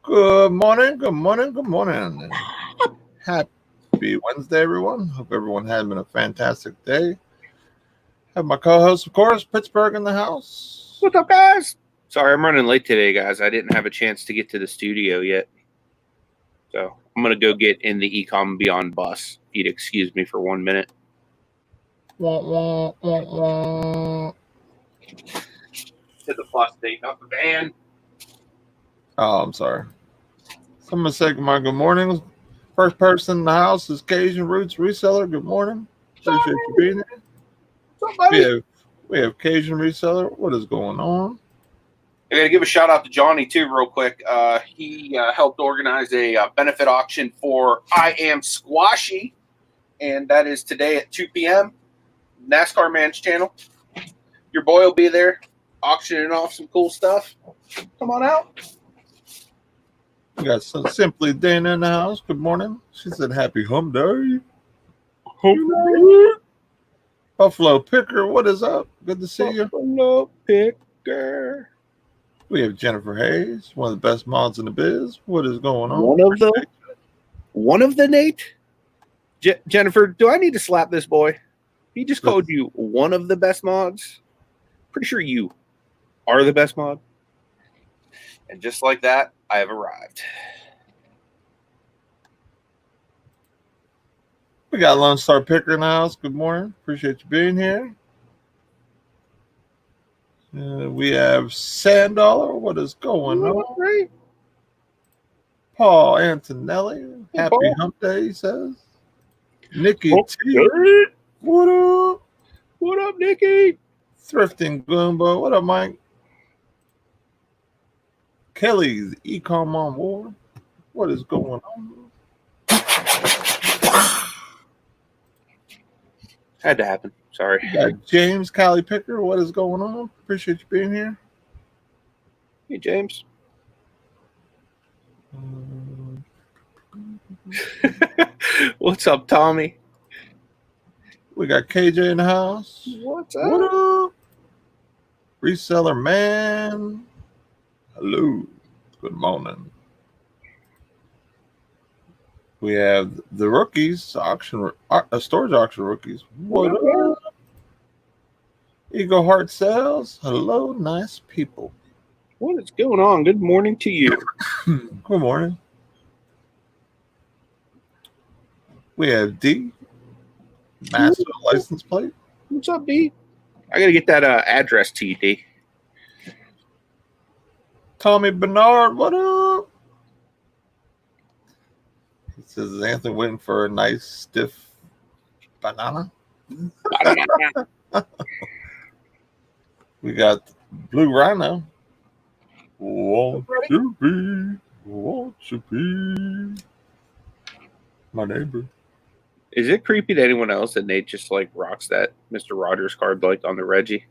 Good morning, good morning, good morning. Happy Wednesday, everyone. Hope everyone had been a fantastic day. Have my co-host, of course, Pittsburgh in the house. What's up, guys? Sorry, I'm running late today, guys. I didn't have a chance to get to the studio yet. So I'm going to go get in the Ecom Beyond bus. If you'd excuse me for 1 minute. Wah, wah, wah, wah. To the bus thing, not the van. Oh, I'm sorry. So I'm going to say good morning. First person in the house is Cajun Roots Reseller. Good morning. Appreciate you being here. What's up, buddy? We have Cajun Reseller. What is going on? I got to give a shout out to Johnny, too, real quick. He helped organize a benefit auction for I Am Squashy, and that is today at 2 p.m. NASCAR Man's channel. Your boy will be there auctioning off some cool stuff. Come on out. We got Simply Dana in the house. Good morning. She said, happy hump day. Hump day. Buffalo Picker, what is up? Good to see you. Buffalo Picker. We have Jennifer Hayes, one of the best mods in the biz. What is going on? One of the Nate? Jennifer, do I need to slap this boy? He just called you one of the best mods. Pretty sure you are the best mod. And just like that, I have arrived. We got Lone Star Picker in the house. Good morning. Appreciate you being here. We have Sandollar. What is going on? Right. Paul Antonelli. Happy hump day, he says. Nikki T. What up? What up, Nikki? Thrifting Goomba. What up, Mike? Kelly's Ecom on board. What is going on? Had to happen. Sorry. We got James Cali Picker. What is going on? Appreciate you being here. Hey, James. What's up, Tommy? We got KJ in the house. What's up? What up? Reseller man. Hello. Good morning. We have the rookies, storage auction rookies. What up? Eagle Heart Sales. Hello, nice people. What is going on? Good morning to you. Good morning. We have D. Master license plate. What's up, D? I got to get that address to you, D. Tommy Bernard, what up? He says, is Anthony waiting for a nice stiff banana? We got Blue Rhino. Won't you be my neighbor? Is it creepy to anyone else that Nate just like rocks that Mr. Rogers card like on the Reggie?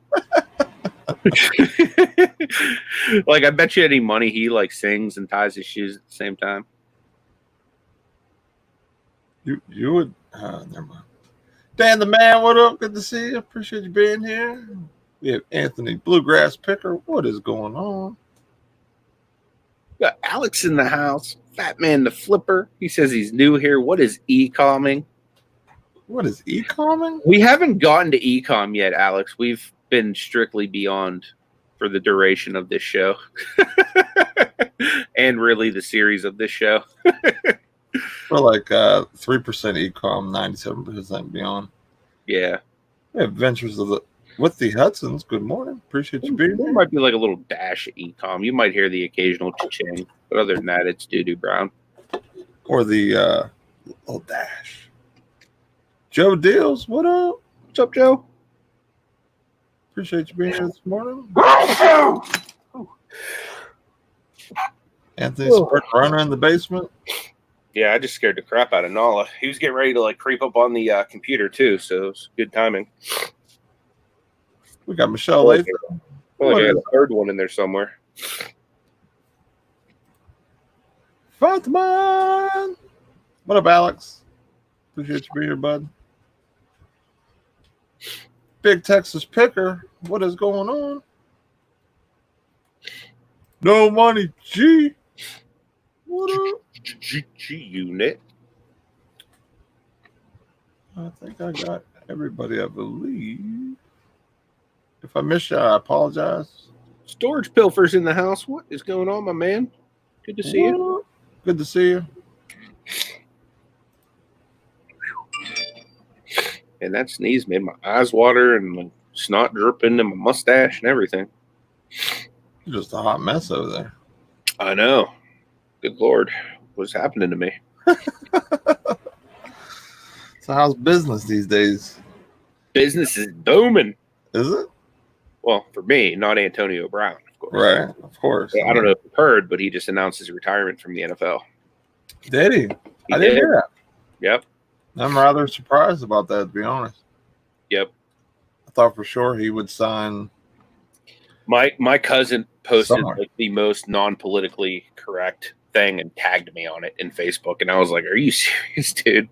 Like, I bet you any money he like sings and ties his shoes at the same time. You would never mind. Dan the man, what up? Good to see you. Appreciate you being here. We have Anthony Bluegrass Picker. What is going on? Got Alex in the house. Fat Man the Flipper. He says he's new here. What is e-comming? What is e-comming? We haven't gotten to e-com yet, Alex. We've been strictly beyond for the duration of this show. And really the series of this show. We're like 3% e-com, 97% beyond. Yeah. We have Adventures with the Hudsons. Good morning. Appreciate you being There here. might be like a little dash of e-com. You might hear the occasional cha-ching. But other than that, it's doo-doo brown. Or the little dash. Joe Deals, what up? What's up, Joe? Appreciate you being here this morning. Anthony's sprint runner in the basement. Yeah, I just scared the crap out of Nala. He was getting ready to like creep up on the computer too, so it was good timing. We got Michelle Lathan. Oh, I got a third one in there somewhere. Fatima! What up, Alex? Appreciate you being here, bud. Big Texas Picker. What is going on? No money, G. What up? G unit. I think I got everybody, I believe. If I missed you, I apologize. Storage Pilfer's in the house. What is going on, my man? Good to see you. Good to see you. And that sneeze made my eyes water and my snot dripping and my mustache and everything. You're just a hot mess over there. I know. Good Lord. What's happening to me? So how's business these days? Business is booming. Is it? Well, for me, not Antonio Brown, of course. Right, of course. I don't know if you've heard, but he just announced his retirement from the NFL. Did he? He I didn't did. hear that. Yep. I'm rather surprised about that, to be honest. Yep. I thought for sure he would sign. My cousin posted Somewhere. like the most non-politically correct thing and tagged me on it in Facebook, and I was like, "Are you serious, dude?"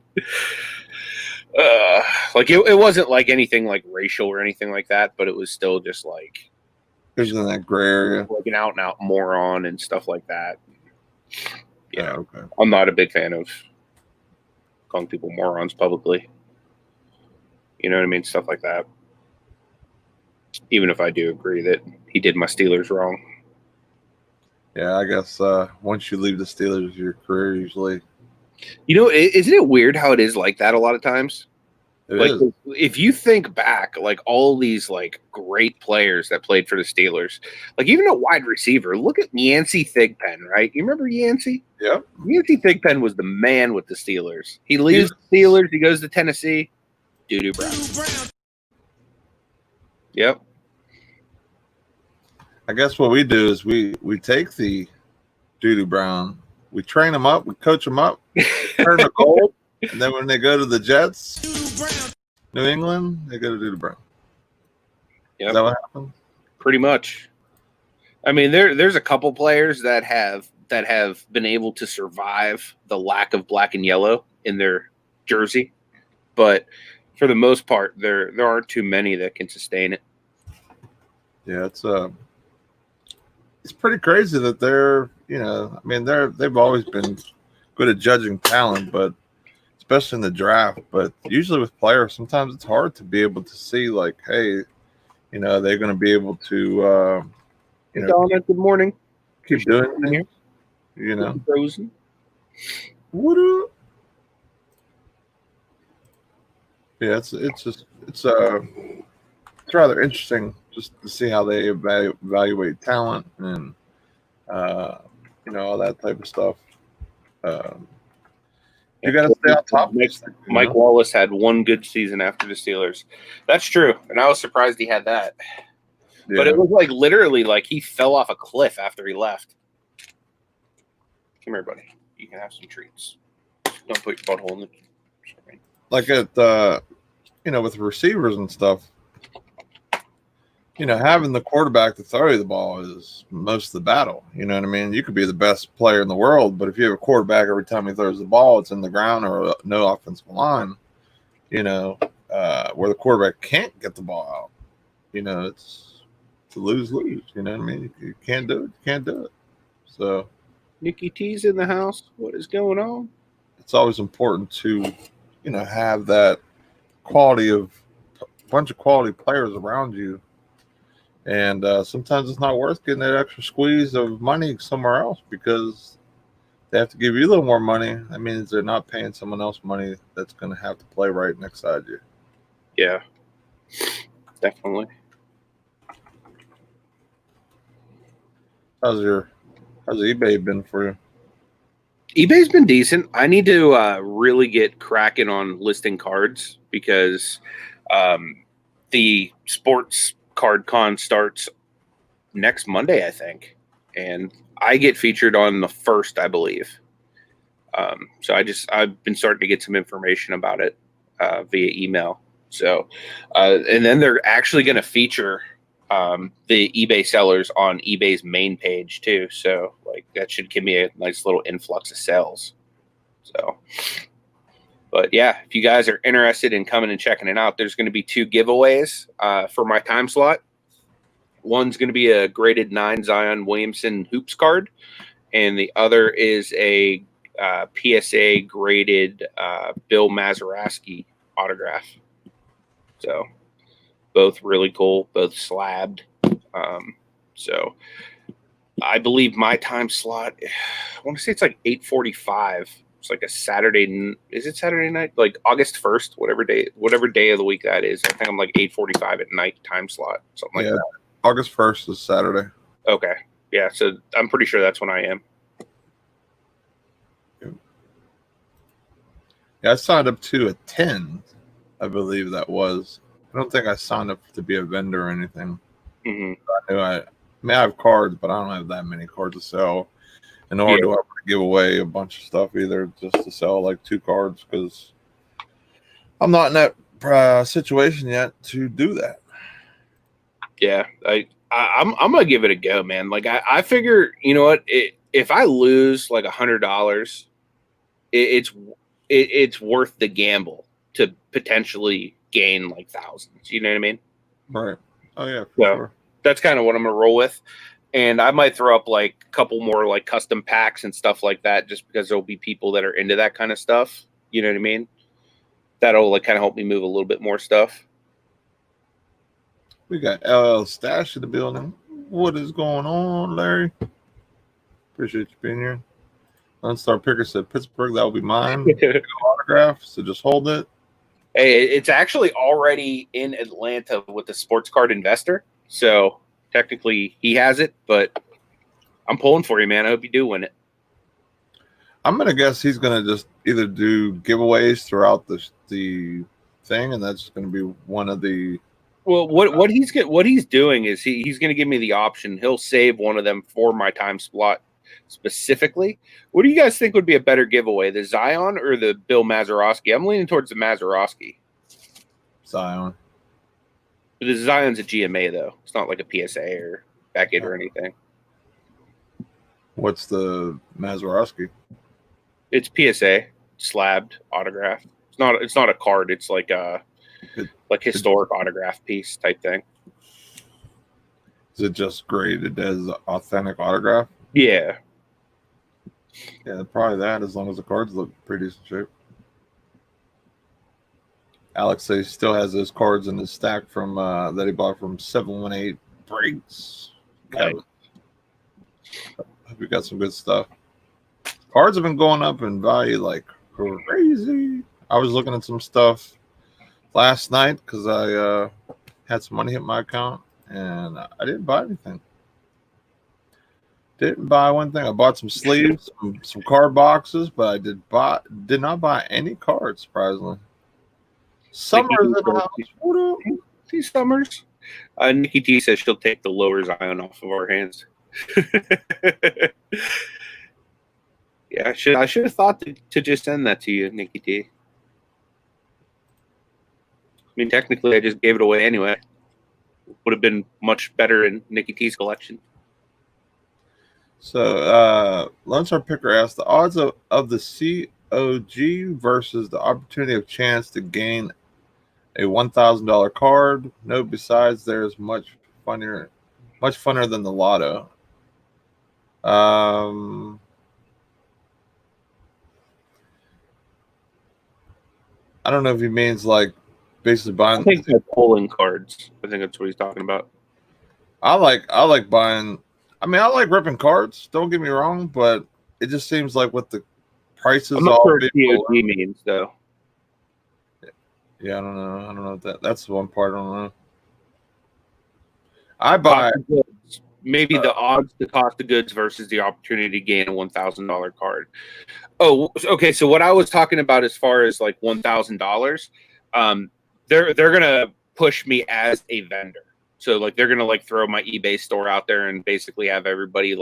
Like it wasn't like anything like racial or anything like that, but it was still just like It was in that gray area. like an out-and-out moron and stuff like that. Yeah, okay. I'm not a big fan of calling people morons publicly. You know what I mean? Stuff like that. Even if I do agree that he did my Steelers wrong. Yeah, I guess once you leave the Steelers, your career usually You know, isn't it weird how it is like that a lot of times? it Like is. if you think back, like all these like great players that played for the Steelers, like even a wide receiver, look at Yancey Thigpen, right? You remember Yancey? Yep. Yancey Thigpen was the man with the Steelers. He leaves the Steelers, he goes to Tennessee, Doo-doo Brown. Yep. I guess what we do is we take the Doo-doo Brown, we train them up, we coach them up, turn them gold, and then when they go to the Jets, New England, they go to Doo-doo Brown. Yep. Is that what happened? Pretty much. I mean, there's a couple players that have been able to survive the lack of black and yellow in their jersey, but for the most part, there aren't too many that can sustain it. Yeah, it's pretty crazy that they're, I mean, they've always been good at judging talent, but especially in the draft. But usually with players, sometimes it's hard to be able to see, like, hey, they're going to be able to, Donna, good morning. keep doing things, Frozen. What up? Yeah, it's rather interesting just to see how they evaluate talent and all that type of stuff. You got to stay on top of this thing, Mike Wallace had one good season after the Steelers. That's true, and I was surprised he had that. Yeah. But it was like literally like he fell off a cliff after he left. Come here, buddy. You can have some treats. Don't put your butthole in the. Like at with receivers and stuff, having the quarterback to throw you the ball is most of the battle. You know what I mean? You could be the best player in the world, but if you have a quarterback every time he throws the ball, it's in the ground or no offensive line, where the quarterback can't get the ball out, it's to lose. You know what I mean? You can't do it. You can't do it. So Nikki T's in the house. What is going on? it's always important to, have that bunch of quality players around you. And sometimes it's not worth getting that extra squeeze of money somewhere else because they have to give you a little more money. That means they're not paying someone else money that's going to have to play right next side you. Yeah, definitely. How's eBay been for you? eBay's been decent. I need to really get cracking on listing cards because the sports card con starts next Monday, I think, and I get featured on the 1st, I believe. So I've been starting to get some information about it via email. So, and then they're actually going to feature the eBay sellers on eBay's main page too. So like that should give me a nice little influx of sales. So, but yeah, if you guys are interested in coming and checking it out, there's going to be 2 giveaways for my time slot. One's going to be a graded 9 Zion Williamson hoops card, and the other is a PSA graded Bill Mazeroski autograph. So both really cool, both slabbed. So I believe my time slot, I want to say it's like 8:45. It's like a Saturday. Is it Saturday night? Like August 1st, whatever day of the week that is. I think I'm like 8:45 at night time slot, something like that. August 1st is Saturday. Okay. Yeah, so I'm pretty sure that's when I am. Yeah, I signed up to attend, I believe that was. I don't think I signed up to be a vendor or anything. Mm-hmm. I have cards, but I don't have that many cards to sell. And nor do I want to give away a bunch of stuff either, just to sell like 2 cards, because I'm not in that situation yet to do that. Yeah, I'm gonna give it a go, man. Like I figure, you know what? If I lose like $100, it's worth the gamble to potentially gain like thousands. You know what I mean? Right. Oh yeah, for sure. That's kind of what I'm gonna roll with. And I might throw up like a couple more like custom packs and stuff like that, just because there'll be people that are into that kind of stuff. You know what I mean? That'll like kind of help me move a little bit more stuff. We got LL Stash in the building. What is going on, Larry? Appreciate you being here. Unstar Picker said Pittsburgh, that will be mine. Autograph, so just hold it. Hey, it's actually already in Atlanta with the sports card investor. So technically he has it, but I'm pulling for you, man. I hope you do win it. I'm gonna guess he's gonna just either do giveaways throughout the thing, and that's gonna be one of the. Well, what he's doing is he's gonna give me the option. He'll save one of them for my time slot specifically. What do you guys think would be a better giveaway, the Zion or the Bill Mazeroski? I'm leaning towards the Mazeroski. Zion. The Zion's a GMA though. It's not like a PSA or back-end or anything. What's the Mazeroski? It's PSA slabbed autograph. It's not a card. It's like a historic autograph piece type thing. Is it just graded as authentic autograph? Yeah. Yeah, probably that, as long as the cards look pretty decent shape. Alex says he still has those cards in his stack from that he bought from 718 Breaks. Nice. Hope you got some good stuff. Cards have been going up in value like crazy. I was looking at some stuff last night because I had some money hit my account and I didn't buy anything. Didn't buy one thing. I bought some sleeves, some card boxes, but I did not buy any cards, surprisingly. Summers in the house. What up? See Summers. Nikki T says she'll take the lower Zion off of our hands. Yeah, I should have thought to just send that to you, Nikki T. I mean, technically, I just gave it away anyway. Would have been much better in Nikki T's collection. So, Lone Star Picker asked the odds of the COG versus the opportunity of chance to gain a $1,000 card. No, besides, there's much funner than the lotto. I don't know if he means like basically buying. I think they're pulling cards. I think that's what he's talking about. I like buying. I mean, I like ripping cards. Don't get me wrong, but it just seems like with the prices I'm not all sure what COG means though. Yeah, I don't know that's the one part I don't know. I buy maybe the odds, the cost of goods versus the opportunity to gain a $1,000 card. Oh, okay. So what I was talking about as far as like $1,000, they're gonna push me as a vendor. So like they're gonna like throw my eBay store out there and basically have everybody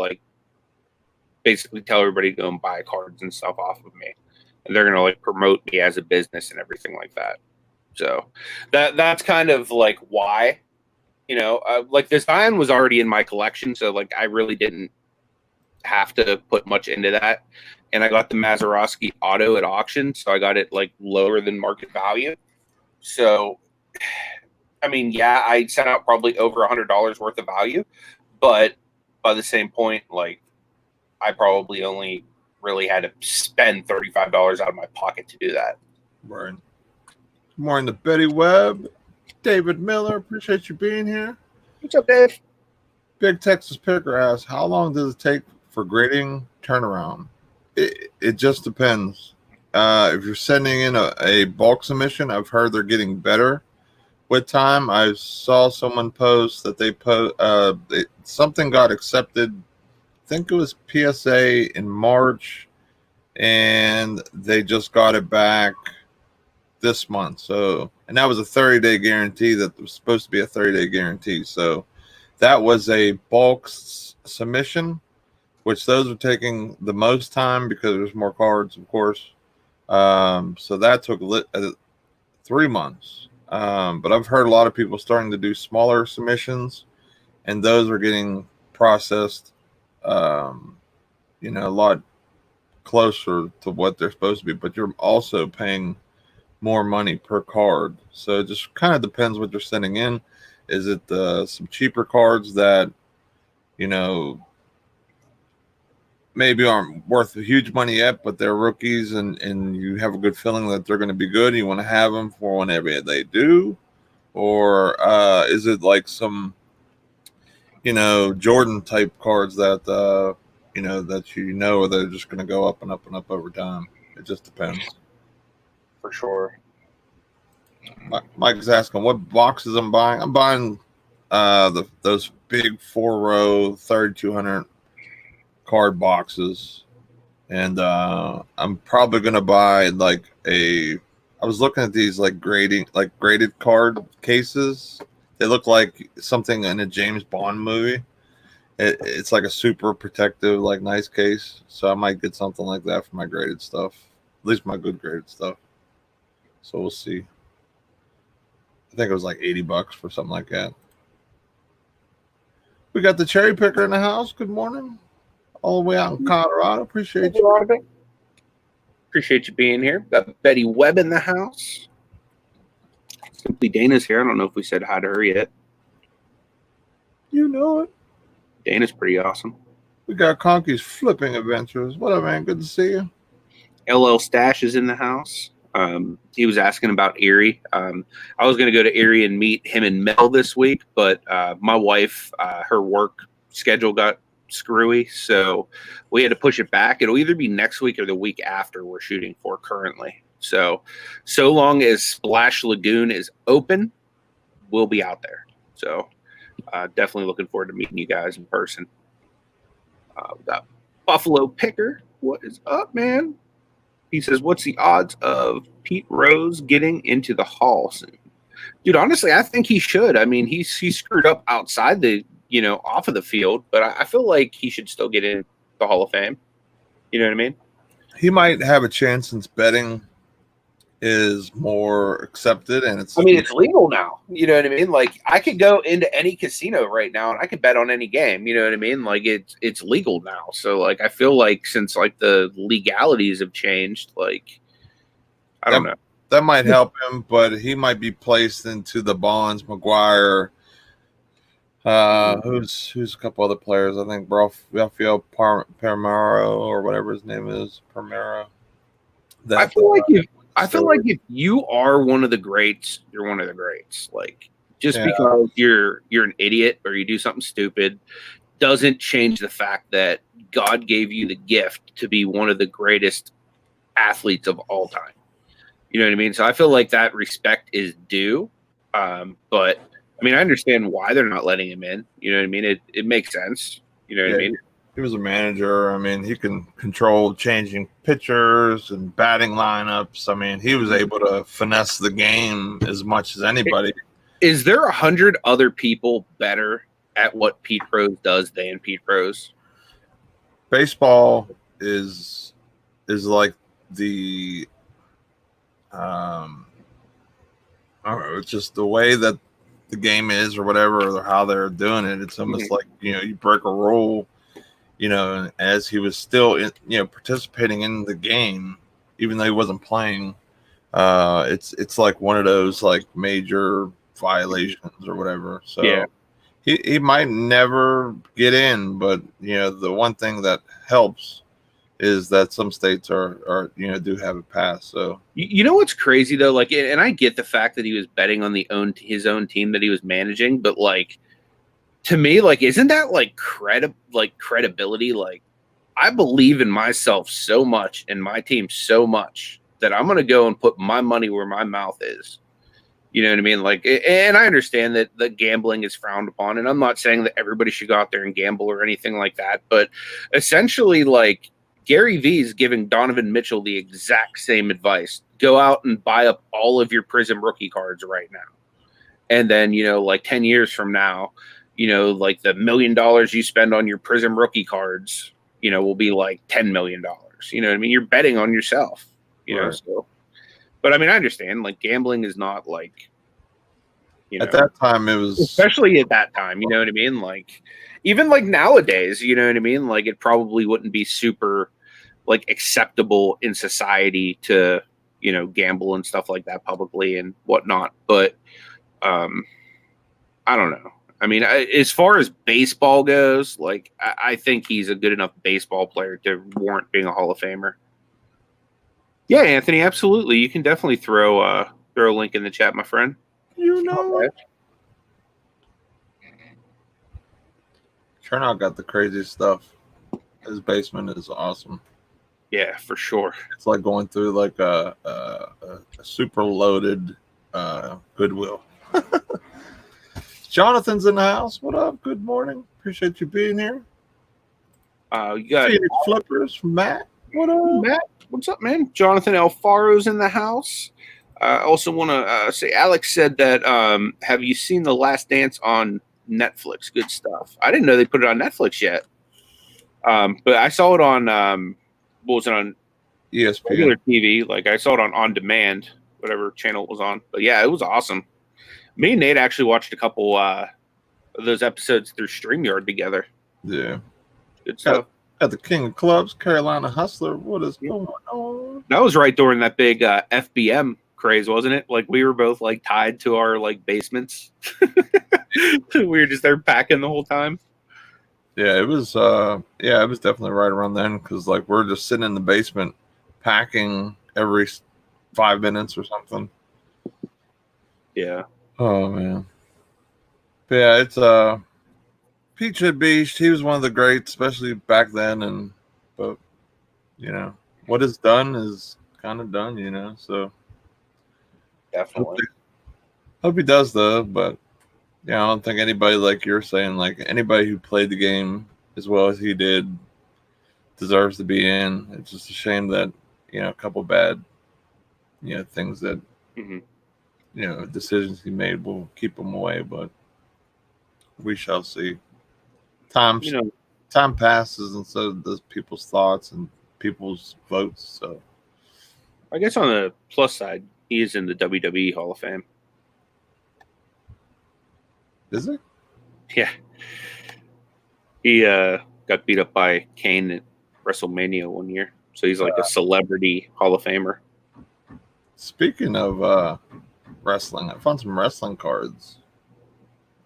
basically tell everybody to go and buy cards and stuff off of me, and they're gonna like promote me as a business and everything like that. So that's kind of like why. You know, like this Zion was already in my collection, so like I really didn't have to put much into that. And I got the Mazeroski auto at auction, so I got it like lower than market value. So, I mean, yeah, I sent out probably over $100 worth of value, but by the same point, like I probably only really had to spend $35 out of my pocket to do that. Right. Good morning to Betty Webb, David Miller. Appreciate you being here. What's up, Dave? Big Texas Picker asks, how long does it take for grading turnaround? It just depends. If you're sending in a bulk submission, I've heard they're getting better with time. I saw someone post that something got accepted. I think it was PSA in March, and they just got it back this month. So, and that was a 30-day guarantee. That was supposed to be a 30-day guarantee. So that was a bulk submission, which those are taking the most time because there's more cards, of course. So that took 3 months. But I've heard a lot of people starting to do smaller submissions, and those are getting processed, a lot closer to what they're supposed to be. But you're also paying more money per card. So it just kind of depends what you're sending in. Is it some cheaper cards that, maybe aren't worth huge money yet, but they're rookies, and you have a good feeling that they're going to be good, and you want to have them for whenever they do? Or is it like some, Jordan type cards that, that they're just going to go up and up and up over time? It just depends. For sure. Mike's asking what boxes I'm buying. I'm buying those big 4-row 3,200 card boxes, and I'm probably gonna buy I was looking at these graded card cases. They look like something in a James Bond movie. It's like a super protective, nice case. So I might get something like that for my graded stuff, at least my good graded stuff. So we'll see. I think it was like $80 for something like that. We got the cherry picker in the house. Good morning. All the way out in Colorado. Appreciate you. Appreciate you being here. Got Betty Webb in the house. Simply Dana's here. I don't know if we said hi to her yet. You know it. Dana's pretty awesome. We got Conky's Flipping Adventures. What up, man? Good to see you. LL Stash is in the house. He was asking about Erie. I was going to go to Erie and meet him and Mel this week, but my wife, her work schedule got screwy, so we had to push it back. It'll either be next week or the week after we're shooting for currently. So long as Splash Lagoon is open, we'll be out there. So definitely looking forward to meeting you guys in person. We got Buffalo Picker. What is up, man? He says, what's the odds of Pete Rose getting into the Hall soon? Dude, honestly, I think he should. I mean, he screwed up outside the, off of the field, but I feel like he should still get in the Hall of Fame. You know what I mean? He might have a chance since betting is more accepted, and it's legal now. You know what I mean? Like, I could go into any casino right now and I could bet on any game. You know what I mean? Like, it's legal now. So I feel like since the legalities have changed, I don't know. That might help him, but he might be placed into the Bonds, McGuire. Who's a couple other players? I think Rafael Palmeiro or whatever his name is, Palmeiro. I feel like if you are one of the greats, you're one of the greats. Because you're an idiot or you do something stupid doesn't change the fact that God gave you the gift to be one of the greatest athletes of all time. You know what I mean? So I feel like that respect is due. But I understand why they're not letting him in. You know what I mean? It makes sense. You know what I mean? He was a manager. He can control changing pitchers and batting lineups. He was able to finesse the game as much as anybody. Is there 100 other people better at what Pete Rose does than Pete Rose? Baseball is like the I don't know, it's just the way that the game is or whatever, or how they're doing it. It's almost like, you break a rule, as he was still participating in the game, even though he wasn't playing. It's like one of those major violations or whatever. So he might never get in, but the one thing that helps is that some states are do have a pass. So You know what's crazy though, like, and I get the fact that he was betting on his own team that he was managing, but like, to me, like, isn't that like credibility? Like, I believe in myself so much and my team so much that I'm going to go and put my money where my mouth is. You know what I mean? Like, and I understand that the gambling is frowned upon, and I'm not saying that everybody should go out there and gamble or anything like that, but essentially, like, Gary Vee is giving Donovan Mitchell the exact same advice. Go out and buy up all of your Prism rookie cards right now. And then, like 10 years from now, like the $1 million you spend on your Prism rookie cards, will be like $10 million. You know what I mean? You're betting on yourself, Right. so. But I mean, I understand, like, gambling is not like, at that time it was, especially at that time, you know what I mean? Like, even like nowadays, you know what I mean? Like, it probably wouldn't be super like acceptable in society to, gamble and stuff like that publicly and whatnot. But I don't know. I mean, as far as baseball goes, like, I think he's a good enough baseball player to warrant being a Hall of Famer. Yeah, Anthony, absolutely. You can definitely throw a link in the chat, my friend. Okay. Chernow got the craziest stuff. His basement is awesome. Yeah, for sure. It's like going through like a super loaded Goodwill. Jonathan's in the house. What up? Good morning. Appreciate you being here. You got Phoenix Flippers from Matt. What up, Matt? What's up, man? Jonathan Alfaro's in the house. I also want to say, Alex said that, have you seen The Last Dance on Netflix? Good stuff. I didn't know they put it on Netflix yet. But I saw it on, what was it on? ESPN. Regular TV. Like, I saw it on demand, whatever channel it was on. But yeah, it was awesome. Me and Nate actually watched a couple of those episodes through StreamYard together. Yeah. Good stuff. At the King of Clubs, Carolina Hustler. What is going on? That was right during that big FBM craze, wasn't it? Like, we were both like tied to our like basements. We were just there packing the whole time. Yeah, it was definitely right around then, because like we're just sitting in the basement packing every 5 minutes or something. Yeah. Oh man. But yeah, it's Peach Beast. He was one of the greats, especially back then. But what is done is kind of done. So Definitely. hope he does though. But yeah, I don't think anybody, like you're saying, like anybody who played the game as well as he did deserves to be in. It's just a shame that a couple bad things that decisions he made will keep him away. But we shall see. Time passes, and so does people's thoughts and people's votes. So I guess on the plus side, he is in the WWE Hall of Fame. Is it? Yeah. He got beat up by Kane at WrestleMania one year. So he's like a celebrity Hall of Famer. Speaking of wrestling, I found some wrestling cards.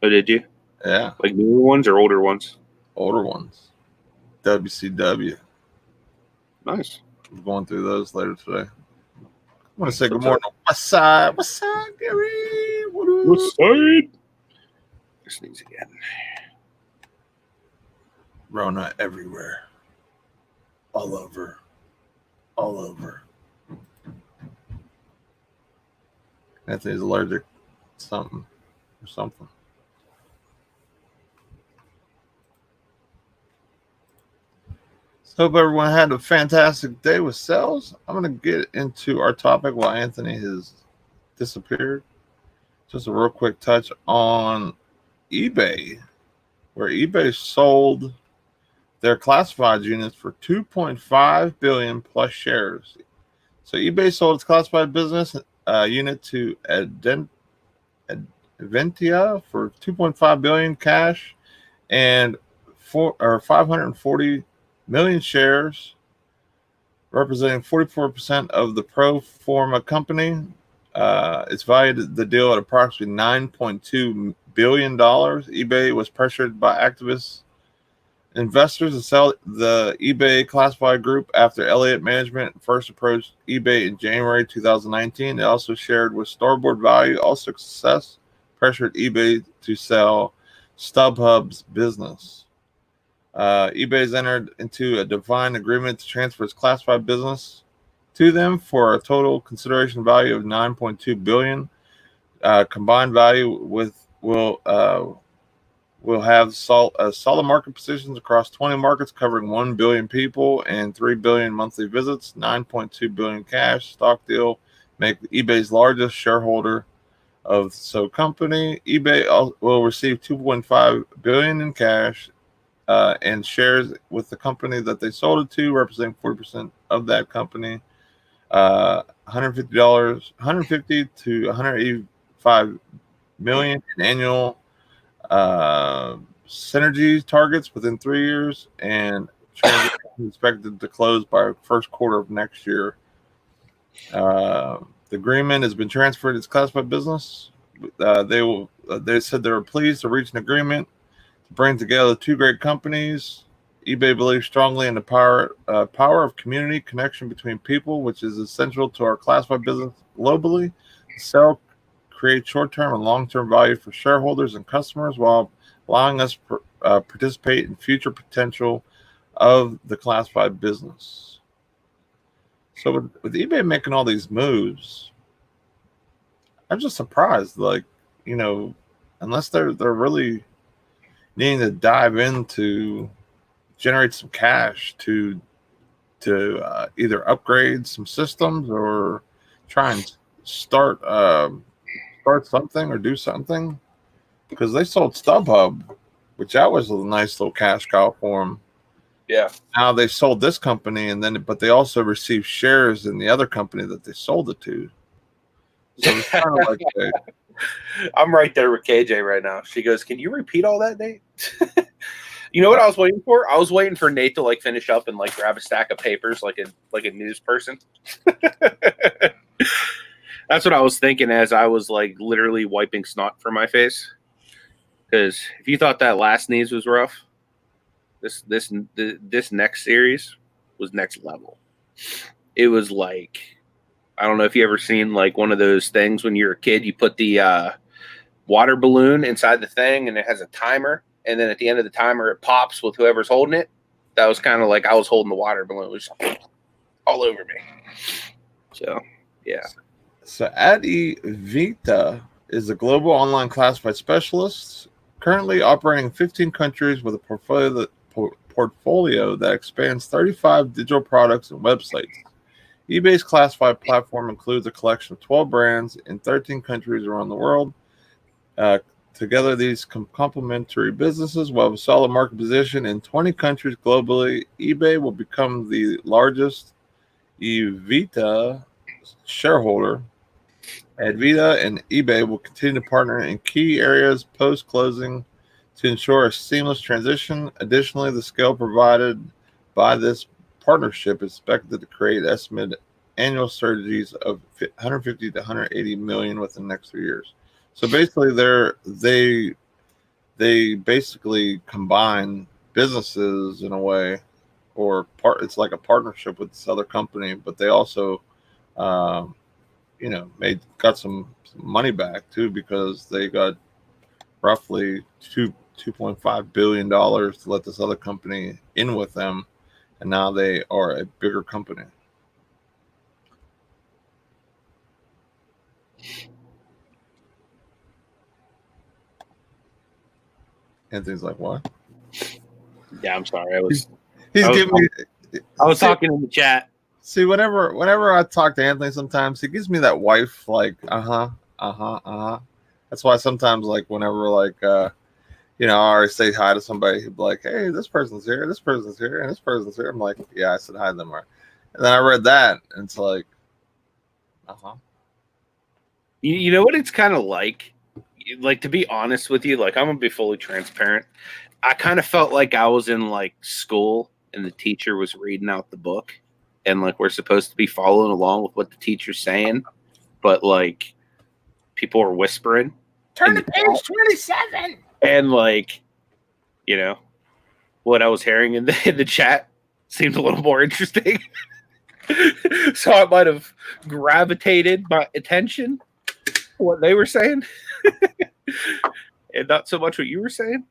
Oh, did you? Yeah. Like newer ones or older ones? Older ones. WCW. Nice. I'm going through those later today. I want to say good morning. What's side? What's side, Gary? What's side? This needs again. Rona everywhere. All over. All over. Anthony's allergic to something or something. So hope everyone had a fantastic day with sales. I'm going to get into our topic while Anthony has disappeared. Just a real quick touch on eBay, where eBay sold their classified units for $2.5 billion plus shares. So eBay sold its classified business unit to Adventia for $2.5 billion cash and 540 million shares, representing 44% of the pro forma company. It's valued the deal at approximately $9.2 billion. eBay was pressured by activists investors to sell the eBay classified group after Elliott Management first approached eBay in January 2019. They also shared with Starboard Value. Also, success pressured eBay to sell StubHub's business. eBay's entered into a divine agreement to transfer its classified business to them for a total consideration value of $9.2 billion. Combined value will have solid market positions across 20 markets, covering 1 billion people and 3 billion monthly visits. 9.2 billion cash stock deal make eBay's largest shareholder of so company. eBay will receive 2.5 billion in cash and shares with the company that they sold it to, representing 40% of that company. $150 to 185 million in annual synergy targets within 3 years, and transaction expected to close by first quarter of next year. The agreement has been transferred to its classified business. They said they were pleased to reach an agreement to bring together two great companies. eBay believes strongly in the power of community connection between people, which is essential to our classified business globally. Sell create short-term and long-term value for shareholders and customers while allowing us to participate in future potential of the classified business. So with eBay making all these moves, I'm just surprised. Like, unless they're really needing to dive into generate some cash to either upgrade some systems or try and start something or do something, because they sold StubHub, which that was a nice little cash cow for them. Yeah. Now they sold this company, but they also received shares in the other company that they sold it to. So it's kind of like I'm right there with KJ right now. She goes, "Can you repeat all that, Nate?" You know what I was waiting for? I was waiting for Nate to finish up and grab a stack of papers like a news person. That's what I was thinking as I was literally wiping snot from my face. Because if you thought that last news was rough, this next series was next level. It was I don't know if you ever seen one of those things when you're a kid, you put the water balloon inside the thing and it has a timer, and then at the end of the timer it pops with whoever's holding it. That was kind of I was holding the water balloon. It was all over me. So yeah. So Adivita is a global online classified specialist, currently operating in 15 countries with a portfolio that expands 35 digital products and websites. eBay's classified platform includes a collection of 12 brands in 13 countries around the world. Together, these complementary businesses will have a solid market position in 20 countries globally. eBay will become the largest Evita shareholder. Advita and eBay will continue to partner in key areas post-closing to ensure a seamless transition. Additionally, the scale provided by this partnership is expected to create estimated annual synergies of 150 to 180 million within the next 3 years. So basically, they basically combine businesses in a way, or it's like a partnership with this other company, but they also got some money back too, because they got roughly $2.5 billion to let this other company in with them, and now they are a bigger company. Anthony's like, what? Yeah, I'm sorry. He's giving me. I was talking in the chat. See, whenever I talk to Anthony, sometimes he gives me that wife That's why sometimes whenever I already say hi to somebody, he'd be like, "Hey, this person's here, and this person's here, and this person's here." I'm like, "Yeah, I said hi to them." And then I read that, and it's like, You know what it's kind of like? To be honest with you, I'm gonna be fully transparent. I kind of felt like I was in school and the teacher was reading out the book, and we're supposed to be following along with what the teacher's saying, but people are whispering, Turn to page 27. And like, you know, what I was hearing in the chat seemed a little more interesting. So I might have gravitated my attention to what they were saying and not so much what you were saying.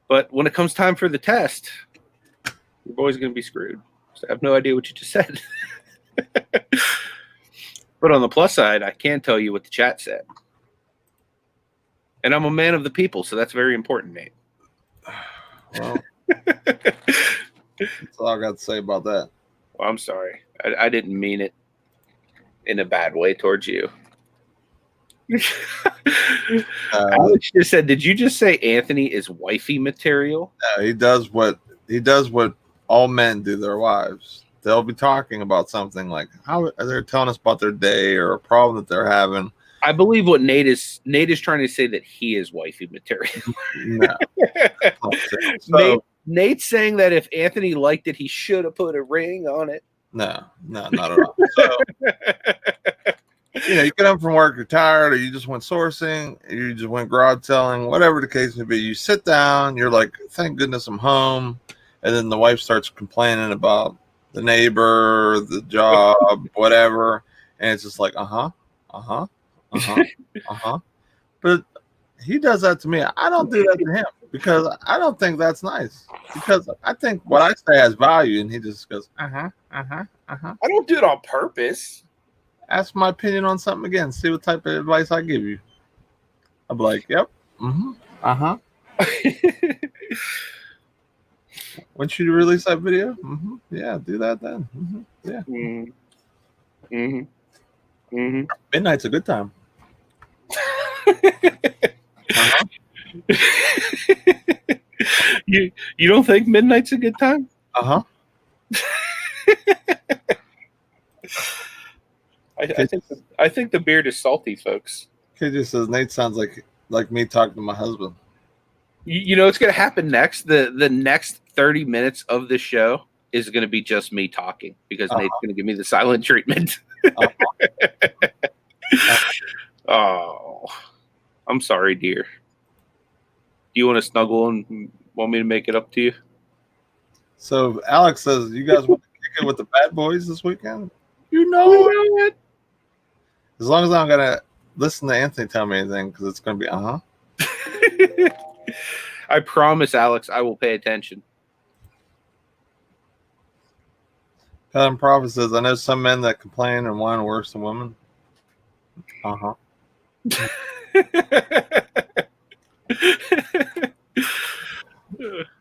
But when it comes time for the test, your boy's going to be screwed. So I have no idea what you just said. But on the plus side, I can tell you what the chat said. And I'm a man of the people, so that's very important, Nate. Well, that's all I got to say about that. Well, I'm sorry. I didn't mean it in a bad way towards you. Alex just said, did you just say Anthony is wifey material? He does what all men do their wives. They'll be talking about something like how they're telling us about their day or a problem that they're having. I believe what Nate is trying to say that he is wifey material. No. So, Nate's saying that if Anthony liked it, he should have put a ring on it. No, not at all. So, you get home from work, you're tired, or you just went sourcing, you just went garage selling, whatever the case may be. You sit down, you're like, thank goodness I'm home. And then the wife starts complaining about the neighbor, the job, whatever. And it's just like, But he does that to me. I don't do that to him because I don't think that's nice. Because I think what I say has value, and he just goes, I don't do it on purpose. Ask my opinion on something again. See what type of advice I give you. I'm like, yep. Once you release that video, yeah, do that then. Yeah. Midnight's a good time. You don't think midnight's a good time? I think the beard is salty, folks. Kid just says Nate sounds like me talking to my husband. You know what's going to happen next? The next 30 minutes of the show is going to be just me talking because Nate's going to give me the silent treatment. Oh, I'm sorry, dear. Do you want to snuggle and want me to make it up to you? So Alex says, you guys want to kick it with the bad boys this weekend? You know it. As long as I'm going to listen to Anthony tell me anything, because it's going to be, I promise, Alex, I will pay attention. Helen Prophet says, I know some men that complain and whine worse than women. I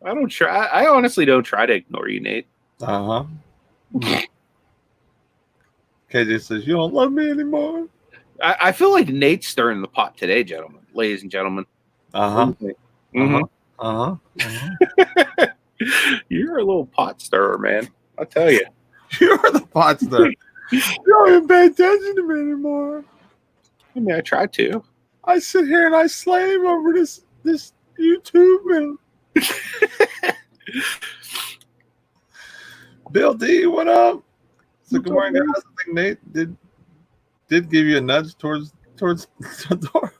don't try. I honestly don't try to ignore you, Nate. KJ says, you don't love me anymore. I feel like Nate's stirring the pot today, gentlemen, ladies and gentlemen. You're a little pot stirrer, man. I tell you. You're the pot stirrer. You don't even pay attention to me anymore. I mean, I try to. I sit here and I slave over this YouTube and Bill D, what up? So good morning, guys. I think Nate did give you a nudge towards the door.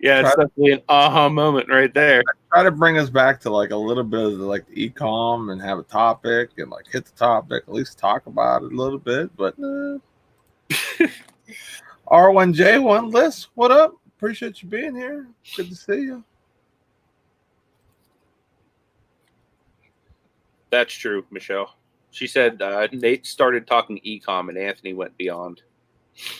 Yeah, it's definitely an aha moment right there. Try to bring us back to like a little bit of the Ecom and have a topic and hit the topic, at least talk about it a little bit. But R1J1 Liz, what up? Appreciate you being here. Good to see you. That's true, Michelle. She said Nate started talking Ecom and Anthony went beyond.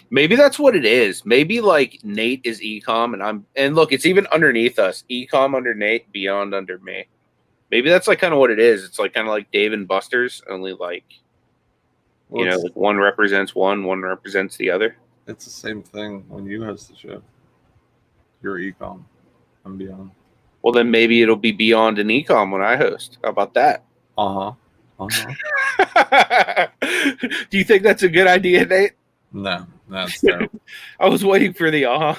Maybe that's what it is. Maybe Nate is Ecom and look, it's even underneath us. Ecom under Nate, beyond under me. Maybe that's kind of what it is. It's kind of like Dave and Buster's, only one represents one represents the other. It's the same thing when you host the show. You're Ecom. I'm beyond. Well, then maybe it'll be beyond an Ecom when I host. How about that? Do you think that's a good idea, Nate? No, that's terrible. I was waiting for the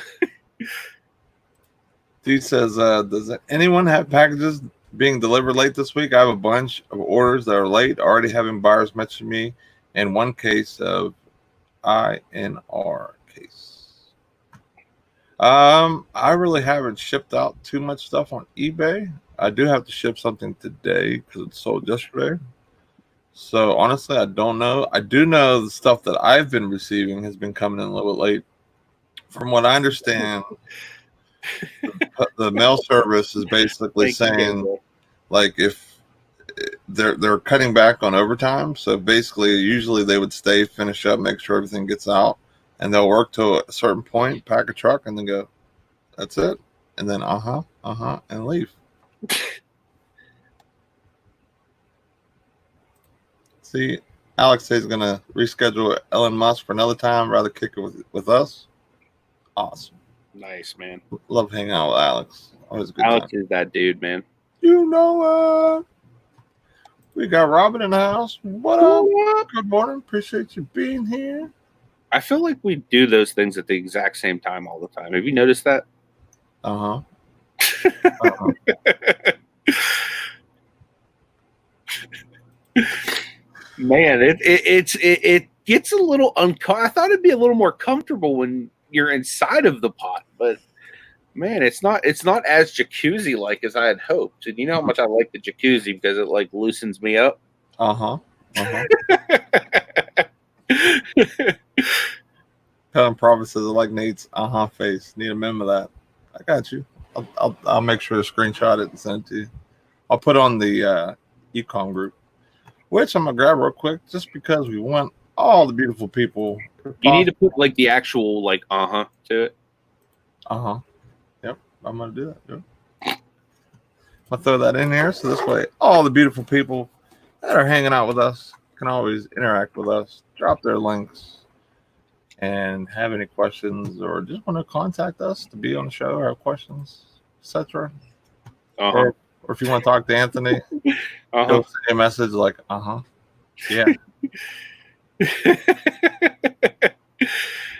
Dude says, does anyone have packages being delivered late this week. I have a bunch of orders that are late, already having buyers message me, and one case of INR case. I really haven't shipped out too much stuff on eBay. I do have to ship something today because it sold yesterday. So honestly, I don't know. I do know the stuff that I've been receiving has been coming in a little bit late. From what I understand, the mail service is basically saying, like, if they're cutting back on overtime, so basically, usually they would stay, finish up, make sure everything gets out, and they'll work to a certain point, pack a truck, and then go, that's it, and then and leave. See, Alex says he's gonna reschedule Elon Musk for another time, rather kick it with us. Awesome. Nice, man. Love hanging out with Alex. Always a good Alex time. is that dude, man. You know we got Robin in the house. What up? Good morning. Appreciate you being here. I feel like we do those things at the exact same time all the time. Have you noticed that? Uh-huh. Man, it gets a little I thought it'd be a little more comfortable when you're inside of the pot, but man, it's not as jacuzzi like as I had hoped. And you know how much I like the jacuzzi because it like loosens me up. Telling provinces like Nate's face. Need to remember that. I got you. I'll make sure to screenshot it and send it to you. I'll put on the Ecom group, which I'm gonna grab real quick just because we want all the beautiful people. You need to put like the actual like to it. Yep, I'm gonna do that. Yep. I'll throw that in here so this way all the beautiful people that are hanging out with us can always interact with us, drop their links, and have any questions or just want to contact us to be on the show or have questions, etc. Or if you want to talk to Anthony, go send a message like yeah.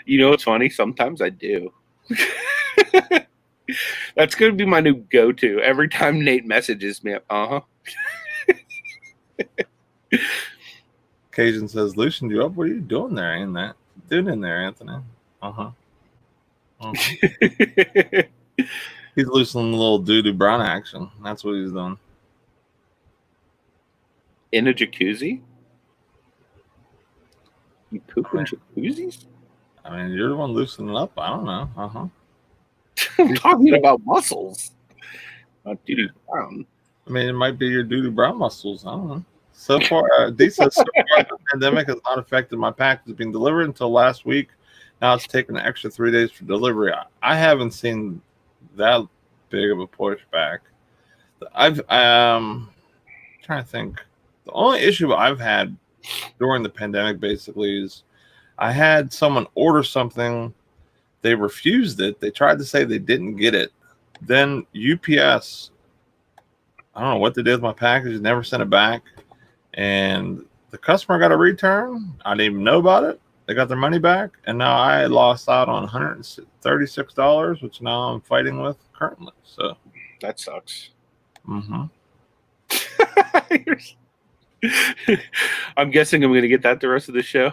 You know what's funny? Sometimes I do. That's going to be my new go-to. Every time Nate messages me, Cajun says, loosened you up. What are you doing there? Ain't that doing in there, Anthony? He's loosening a little doo-doo brown action. That's what he's doing. In a jacuzzi? You poop in jacuzzis? I mean, you're the one loosening up. I don't know. I'm talking about muscles. Not doo-doo brown. I mean, it might be your doo-doo brown muscles. I don't know. So far, D says, so far, the pandemic has not affected my package being delivered until last week. Now it's taken an extra 3 days for delivery. I haven't seen that big of a pushback. I'm trying to think. The only issue I've had during the pandemic basically is I had someone order something, they refused it. They tried to say they didn't get it. Then UPS, I don't know what they did with my package, never sent it back. And the customer got a return. I didn't even know about it. They got their money back. And now I lost out on $136, which now I'm fighting with currently. So that sucks. I'm guessing I'm going to get that the rest of the show.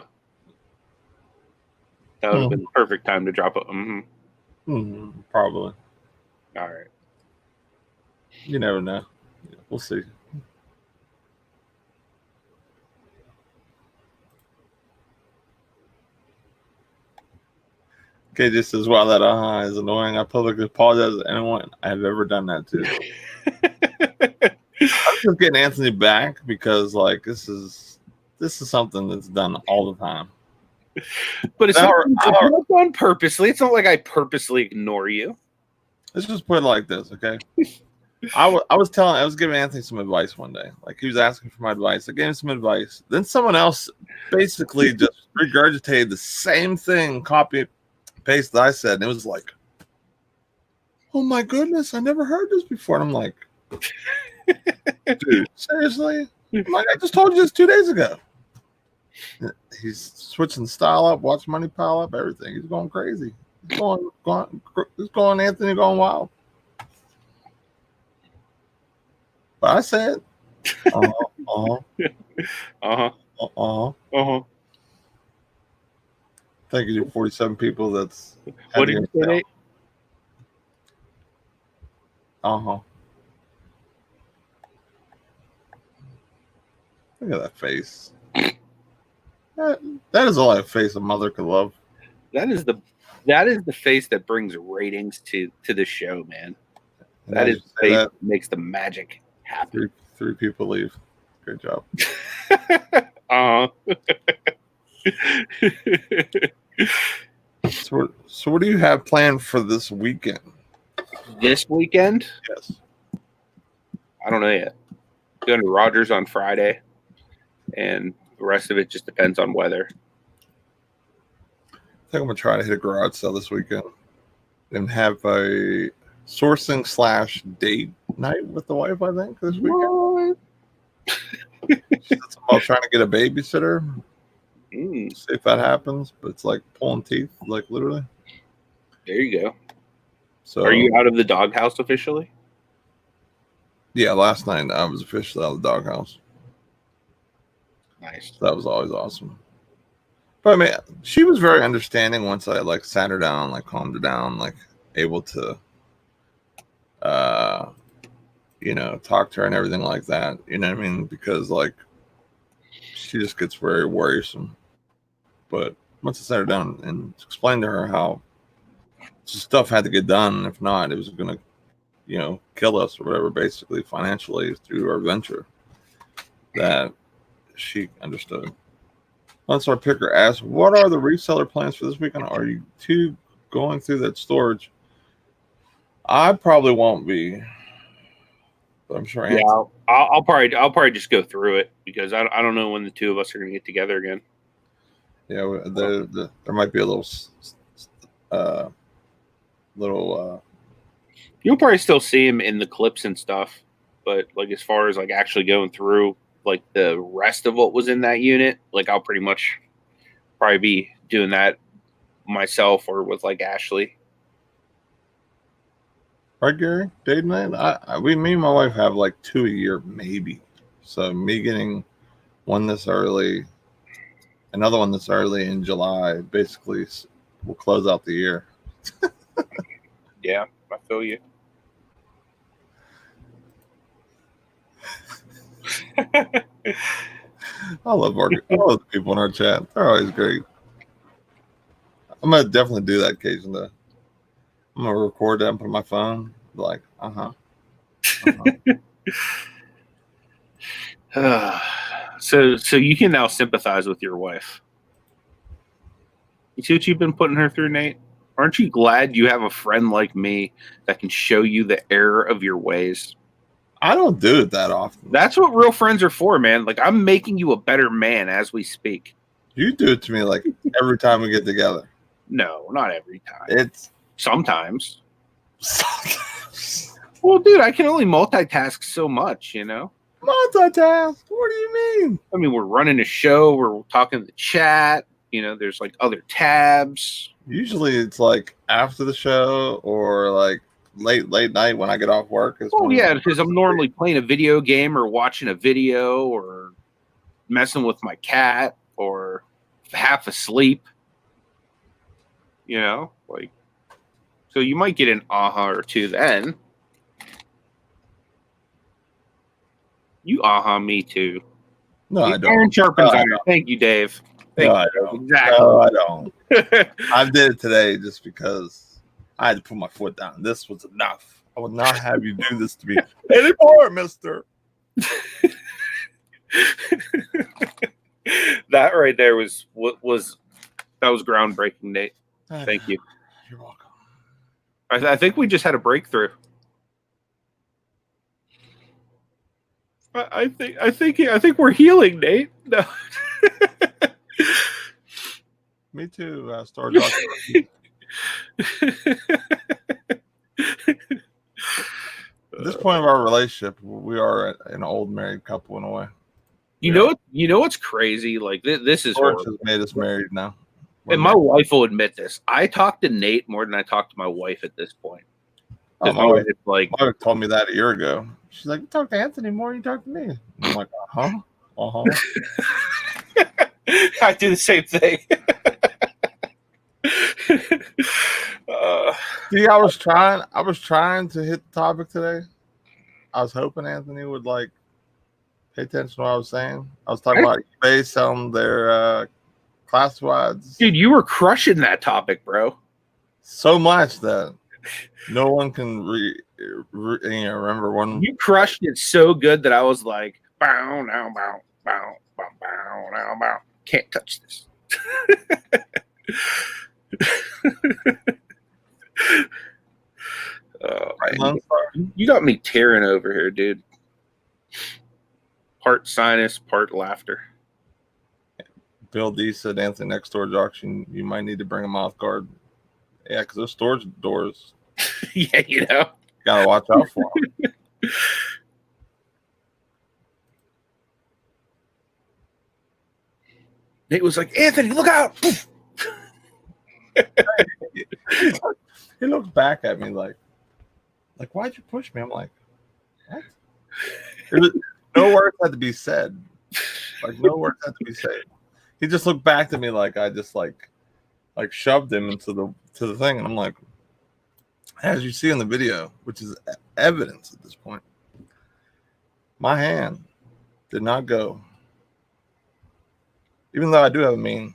That would have been the perfect time to drop it. Probably. All right. You never know. We'll see. Okay, just as well that is annoying. I publicly apologize to anyone I have ever done that to. I'm just getting Anthony back because like this is something that's done all the time. But it's not done purposely. It's not like I purposely ignore you. Let's just put it like this, okay? I was giving Anthony some advice one day. Like he was asking for my advice. I gave him some advice. Then someone else basically just regurgitated the same thing, copy paste that I said, and it was like, oh my goodness, I never heard this before. And I'm like, dude, seriously? I'm like, I just told you this 2 days ago. He's switching style up, watch money pile up, everything. He's going crazy. He's going Anthony going wild. But I said, uh huh, Uh-huh. uh huh. Uh-huh. Thank you to 47 people. That's What did you say, Nate? Uh huh. Look at that face. That is all a face a mother could love. That is the face that brings ratings to the show, man. And That as is you the say face that, that makes the magic happen. three people leave. Great job. Uh-huh. So what do you have planned for this weekend? This weekend? Yes. I don't know yet. Going to Rogers on Friday, and the rest of it just depends on weather. I think I'm gonna try to hit a garage sale this weekend and have a sourcing / date night with the wife. I think this weekend. She said something about trying to get a babysitter. See if that happens, but it's like pulling teeth, like literally. There you go. So are you out of the doghouse officially? Yeah, last night I was officially out of the doghouse. Nice. So that was always awesome. But I mean, she was very understanding once I like sat her down, like calmed her down, like able to talk to her and everything like that. You know what I mean? Because like she just gets very worrisome. But once I sat her down and explained to her how stuff had to get done, if not, it was gonna, kill us or whatever, basically financially through our venture, that she understood. Once our picker asked, what are the reseller plans for this weekend? Are you two going through that storage? I probably won't be, but I'm sure. Yeah, I'll probably just go through it because I don't know when the two of us are going to get together again. Yeah, there might be a little. You'll probably still see him in the clips and stuff, but like as far as like actually going through like the rest of what was in that unit, like I'll pretty much probably be doing that myself or with like Ashley. Right, Gary? Date night? Me and my wife have like 2 a year, maybe. So me getting one this early, another one this early in July, basically will close out the year. Yeah, I feel you. I love the people in our chat. They're always great. I'm gonna definitely do that occasionally. I'm gonna record that and put on my phone. Like, So you can now sympathize with your wife. You see what you've been putting her through, Nate? Aren't you glad you have a friend like me that can show you the error of your ways? I don't do it that often. That's what real friends are for, man. Like, I'm making you a better man as we speak. You do it to me like every time we get together. No, not every time. It's sometimes. Well, dude, I can only multitask so much, Multitask? What do you mean? I mean, we're running a show. We're talking to the chat. There's like other tabs. Usually it's like after the show or like late night when I get off work. Oh, yeah, because I'm normally playing a video game or watching a video or messing with my cat or half asleep. So you might get an aha or two then. You aha me too. No, I don't. Iron sharpens iron. Thank you, Dave. No, I don't. Exactly. No, I don't. I did it today just because I had to put my foot down. This was enough. I would not have you do this to me anymore, mister. That right there was groundbreaking, Nate. Thank you. You're welcome. I think we just had a breakthrough. I think we're healing, Nate. No. Me too, Star Doctor. At this point of our relationship, we are an old married couple in a way. You know what's crazy? Like this is George has made us married now. And my wife will admit this. I talk to Nate more than I talk to my wife at this point. My wife told me that a year ago. She's like, you talk to Anthony more than you talk to me. And I'm like, uh-huh. I do the same thing. See, I was trying to hit the topic today. I was hoping Anthony would like pay attention to what I was saying. I was talking about eBay selling their classifieds. Dude, you were crushing that topic, bro. So much that no one can remember one. You crushed it so good that I was like, bow, now, bow, bow, bow, bow, now, bow. Can't touch this. Right, you got me tearing over here, dude. Part sinus, part laughter. Bill D said, Anthony, next storage auction, you might need to bring a mouth guard. Yeah, because those storage doors, Yeah, you know. gotta watch out for them. Nate was like, Anthony, look out! He looks back at me like, why'd you push me? I'm like, what? No words had to be said. Like, no words had to be said. He just looked back at me like I just like shoved him into the thing, and I'm like, as you see in the video, which is evidence at this point, my hand did not go. Even though I do have a mean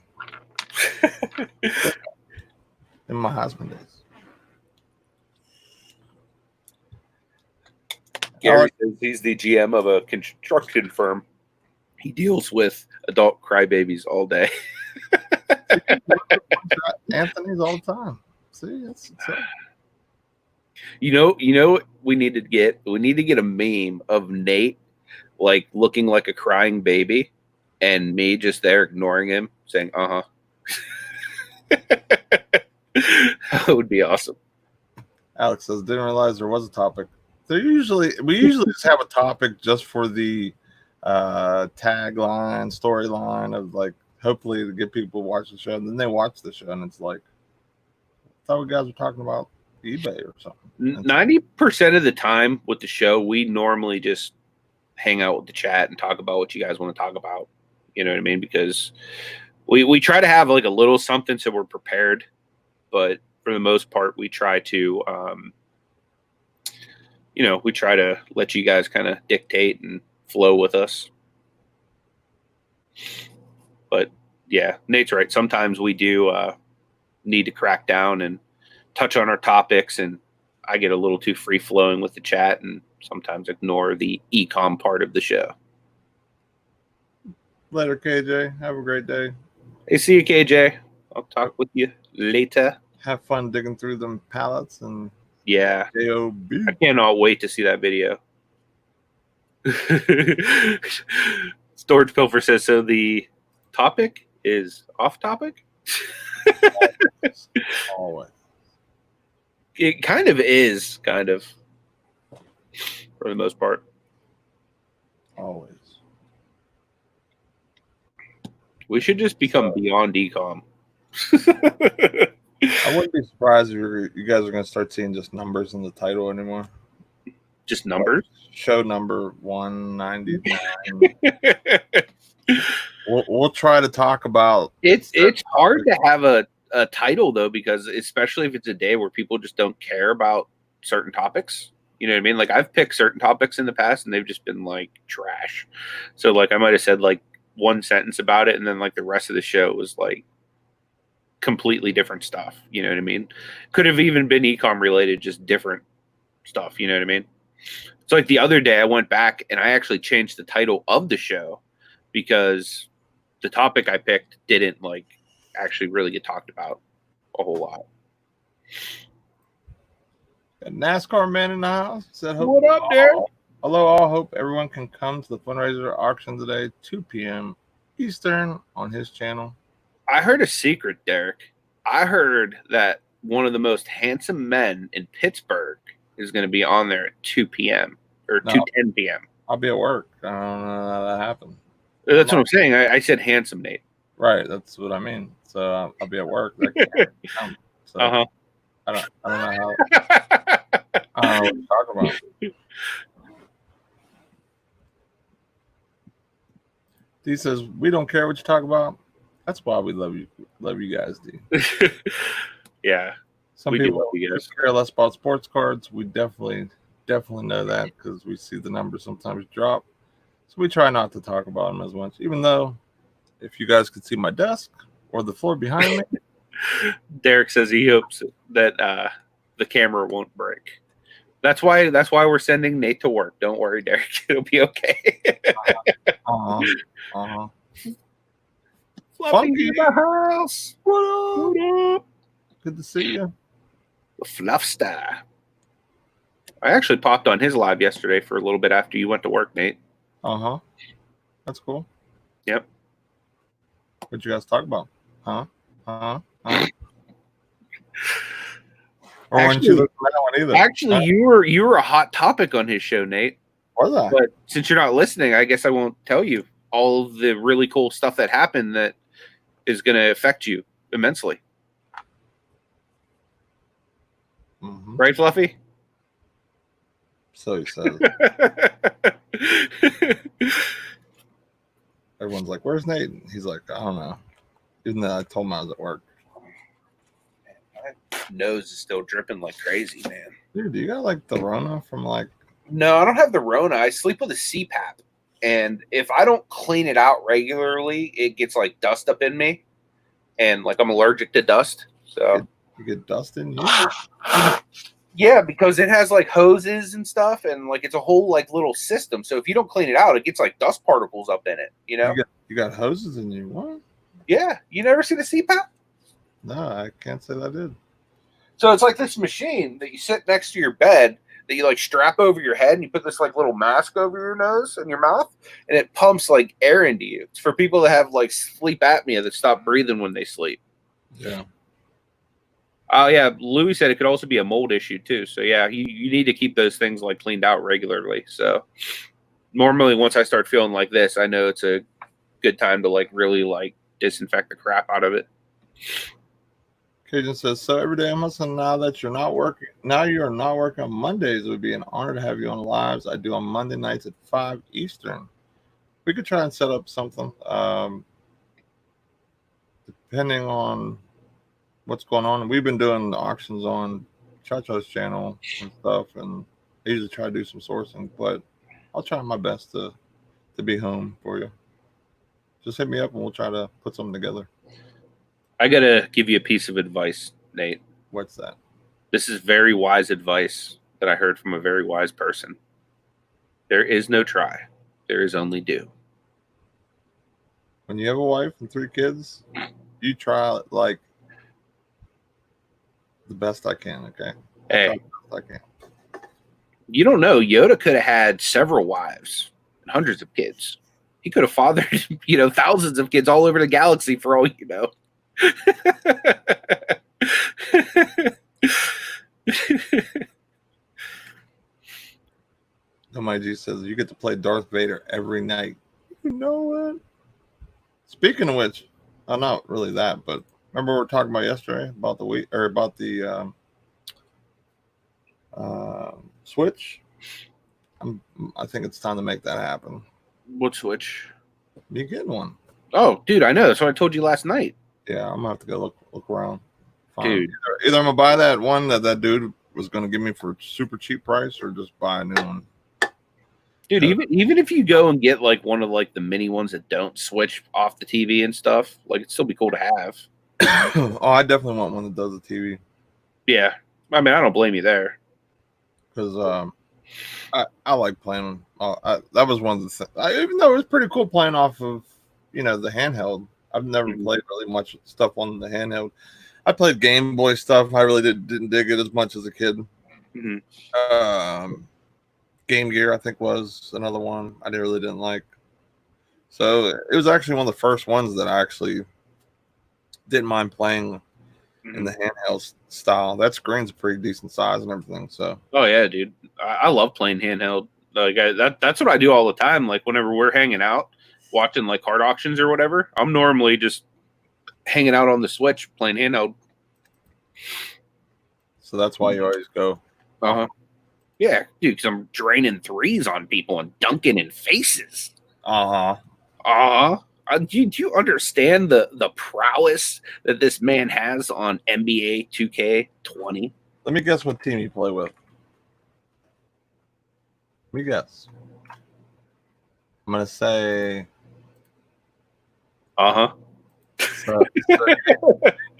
in my husband days. Gary says he's the GM of a construction firm. He deals with adult crybabies all day. Anthony's all the time. See, that's You know what we need to get? We need to get a meme of Nate like looking like a crying baby and me just there ignoring him saying, uh-huh. That would be awesome. Alex says, didn't realize there was a topic. We usually just have a topic just for the tagline, storyline of like, hopefully to get people to watch the show. And then they watch the show and it's like, I thought you guys were talking about eBay or something. 90% of the time with the show, we normally just hang out with the chat and talk about what you guys want to talk about. You know what I mean? Because we try to have like a little something so we're prepared. But for the most part, we try to, we try to let you guys kind of dictate and flow with us. But yeah, Nate's right. Sometimes we do need to crack down and touch on our topics, and I get a little too free flowing with the chat and sometimes ignore the ecom part of the show. Later, KJ. Have a great day. Hey, see you, KJ. I'll talk with you later. Have fun digging through them pallets and Yeah. JOB. I cannot wait to see that video. Storage Pilfer says, so the topic is off topic? Always. It kind of is, for the most part. Always. We should just become beyond ecom. I wouldn't be surprised if you guys are going to start seeing just numbers in the title anymore. Just numbers? Show number 199. We'll try to talk about. It's hard to have a title though, because especially if it's a day where people just don't care about certain topics. You know what I mean? Like I've picked certain topics in the past and they've just been like trash. So like I might have said like one sentence about it and then like the rest of the show was like completely different stuff. You know what I mean? Could have even been ecom related, just different stuff. You know what I mean? So like the other day I went back and I actually changed the title of the show because the topic I picked didn't like actually really get talked about a whole lot. Got NASCAR man in the house. Said, What up, Derek? Hello, all. Hope everyone can come to the fundraiser auction today, 2 p.m. Eastern on his channel. I heard a secret, Derek. I heard that one of the most handsome men in Pittsburgh is going to be on there at 2 p.m. or 2:10 p.m. I'll be at work. I don't know how that happened. That's what I'm saying. I said handsome, Nate. Right. That's what I mean. So I'll be at work. So I don't know how. I don't know what to talk about. D says we don't care what you talk about. That's why we love you guys, D. Yeah, Some we do people love you guys. care less about sports cards. We definitely know that because we see the numbers sometimes drop. So we try not to talk about them as much, even though if you guys could see my desk or the floor behind me. Derek says he hopes that the camera won't break. That's why we're sending Nate to work. Don't worry, Derek. It'll be okay. Fluffy in the house. What up? Good to see you. The Fluff Star. I actually popped on his live yesterday for a little bit after you went to work, Nate. That's cool. Yep. What'd you guys talk about? Or weren't you looking at that one either? Actually, you were a hot topic on his show, Nate. Was I? But since you're not listening, I guess I won't tell you all of the really cool stuff that happened that is going to affect you immensely. Mm-hmm. Right, Fluffy? So he says. Everyone's like, "Where's Nate?" He's like, "I don't know." Even though I told him I was at work. My nose is still dripping like crazy, man. Dude, do you got like the Rona from like? No, I don't have the Rona. I sleep with a CPAP, and if I don't clean it out regularly, it gets like dust up in me, and like I'm allergic to dust. So you get dust in you. Yeah, because it has like hoses and stuff, and like it's a whole like little system. So if you don't clean it out, it gets like dust particles up in it. You know. You got hoses in you. What? Yeah, you never seen a CPAP? No, I can't say that I did. So it's like this machine that you sit next to your bed that you like strap over your head, and you put this like little mask over your nose and your mouth, and it pumps like air into you. It's for people that have like sleep apnea that stop breathing when they sleep. Yeah. Oh yeah, Louis said it could also be a mold issue too. So yeah, you need to keep those things like cleaned out regularly. So normally once I start feeling like this, I know it's a good time to like really like disinfect the crap out of it. Cajun says, so every day I'm listening now that you're not working. Now you're not working on Mondays. It would be an honor to have you on lives. I do on Monday nights at 5 Eastern. We could try and set up something. Depending on what's going on. We've been doing the auctions on Chacho's channel and stuff, and I usually try to do some sourcing, but I'll try my best to be home for you. Just hit me up and we'll try to put something together. I gotta give you a piece of advice, Nate. What's that? This is very wise advice that I heard from a very wise person. There is no try. There is only do. When you have a wife and 3 kids, you try like the best I can, okay? Hey, I can. You don't know. Yoda could have had several wives and hundreds of kids. He could have fathered, thousands of kids all over the galaxy for all you know. MIG says you get to play Darth Vader every night. You know what? Speaking of which, not really that, but remember we were talking about yesterday about the week or about the Switch. I think it's time to make that happen. What Switch? You getting one? Oh, dude, I know. That's what I told you last night. Yeah, I'm gonna have to go look around. Dude, either I'm gonna buy that one that dude was gonna give me for a super cheap price, or just buy a new one. Dude, even if you go and get like one of like the mini ones that don't switch off the TV and stuff, like it'd still be cool to have. Oh, I definitely want one that does the TV. Yeah, I mean, I don't blame you there. Because I like playing. That was one of the things. Even though it was pretty cool playing off of the handheld. I've never played really much stuff on the handheld. I played Game Boy stuff. I really didn't dig it as much as a kid. Mm-hmm. Game Gear, I think, was another one I really didn't like. So it was actually one of the first ones that I actually didn't mind playing in the handheld style. That screen's a pretty decent size and everything. So. Oh yeah, dude, I love playing handheld. Like that's what I do all the time. Like whenever we're hanging out, watching like card auctions or whatever, I'm normally just hanging out on the Switch playing handheld. So that's why you always go. Yeah, dude, because I'm draining threes on people and dunking in faces. Do you understand the prowess that this man has on NBA 2K20? Let me guess what team you play with. Let me guess. I'm gonna say. Uh-huh.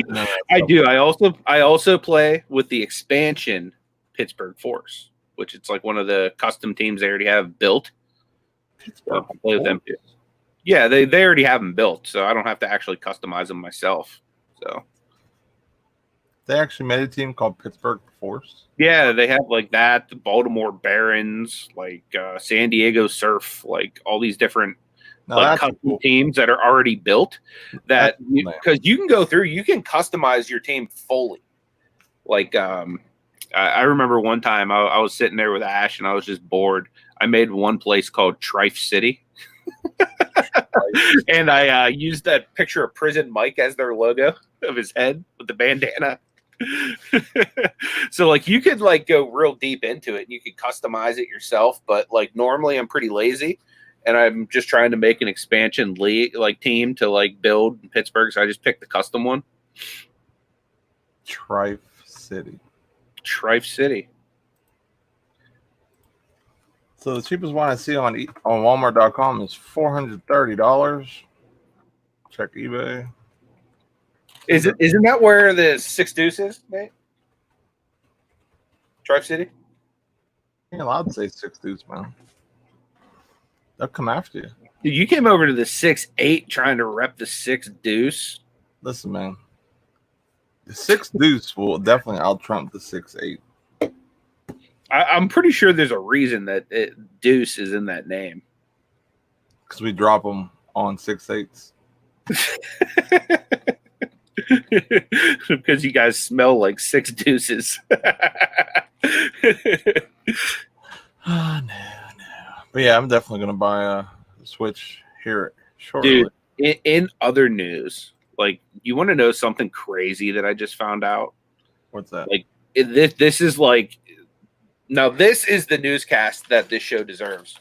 No, I do. I also play with the expansion Pittsburgh Force, which it's like one of the custom teams they already have built. Pittsburgh. I play with them too. Yeah, they already have them built, so I don't have to actually customize them myself. So They actually made a team called Pittsburgh Force. yeah, they have like that, the Baltimore Barons, like San Diego Surf, like all these different Now like that's custom cool. teams that are already built. That That's cool, because you can go through, you can customize your team fully. Like I remember one time I was sitting there with Ash and I was just bored. I made one place called Trife City. And I used that picture of Prison Mike as their logo of his head with the bandana. So like you could like go real deep into it and you could customize it yourself, but like normally I'm pretty lazy and I'm just trying to make an expansion league like team to like build in Pittsburgh, so I just picked the custom one. Trife City. Trife City. So the cheapest one I see on Walmart.com is $430. Check eBay. Isn't that where the 6 Deuce is, Nate? Trife City? You're allowed to say 6 dudes, man. They'll come after you. Dude, you came over to the 6'8" trying to rep the 6 Deuce. Listen, man. The 6 deuce will definitely out trump the 6'8". I'm pretty sure there's a reason that Deuce is in that name. Because we drop them on 6'8". Because you guys smell like 6 deuces. Oh, no. But yeah, I'm definitely going to buy a Switch here shortly. Dude, in other news, like, you want to know something crazy that I just found out? What's that? Like, this is like, now this is the newscast that this show deserves.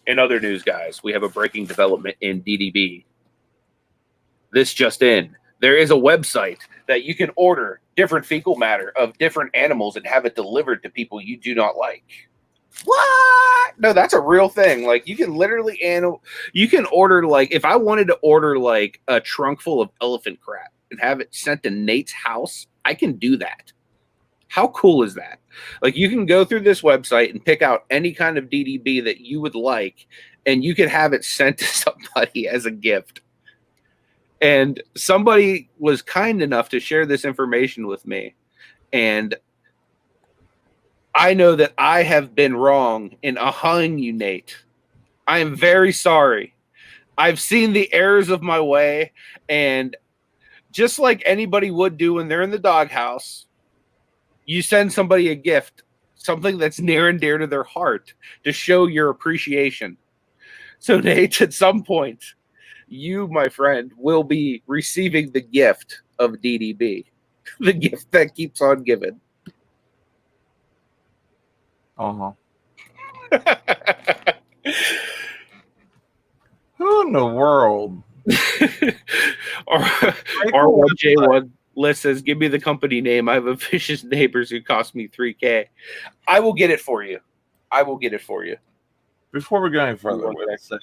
In other news, guys, we have a breaking development in DDB. This just in. There is a website that you can order different fecal matter of different animals and have it delivered to people you do not like. What? No, that's a real thing. Like, you can literally you can order, like, if I wanted to order like a trunk full of elephant crap and have it sent to Nate's house, I can do that. How cool is that? Like, you can go through this website and pick out any kind of DDB that you would like, and you can have it sent to somebody as a gift. And somebody was kind enough to share this information with me. And I know that I have been wrong in ahhing you, Nate. I am very sorry. I've seen the errors of my way. And just like anybody would do when they're in the doghouse, you send somebody a gift, something that's near and dear to their heart, to show your appreciation. So, Nate, at some point, you, my friend, will be receiving the gift of DDB, the gift that keeps on giving. Uh-huh. Who in the world? R1J1 list says, give me the company name. I have a vicious neighbors who cost me $3,000. I will get it for you. I will get it for you. Before we go any further, let's say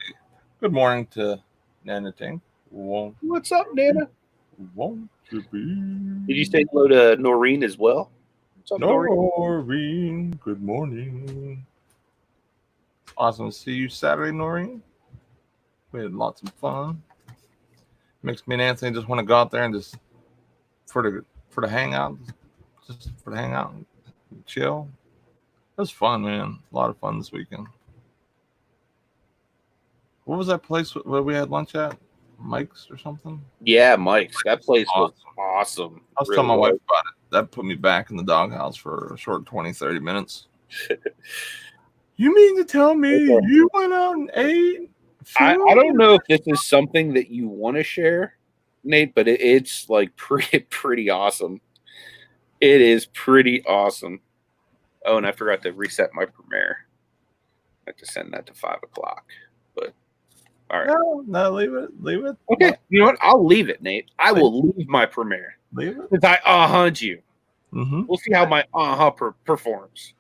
good morning to Nana Ting. What's up, Nana? Won't you be? Did you say hello to Noreen as well? What's up, Noreen? Good morning. Awesome to see you Saturday, Noreen. We had lots of fun. Makes me and Anthony just want to go out there and just for the hangout, just for the hangout and chill. It was fun, man. A lot of fun this weekend. What was that place where we had lunch at? Mike's or something? Yeah, Mike's. That place was awesome. I was telling my wife about it. That put me back in the doghouse for a short 20, 30 minutes. You mean to tell me you went out and ate? I don't know if this is something that you want to share, Nate, but it's like pretty awesome. It is pretty awesome. Oh, and I forgot to reset my Premiere. I have to send that to 5 o'clock. But All right. No, leave it. Leave it. Okay. You know what? I'll leave it, Nate. I will leave my premiere. Leave it. Since I hunt you. Mm-hmm. We'll see how my performs.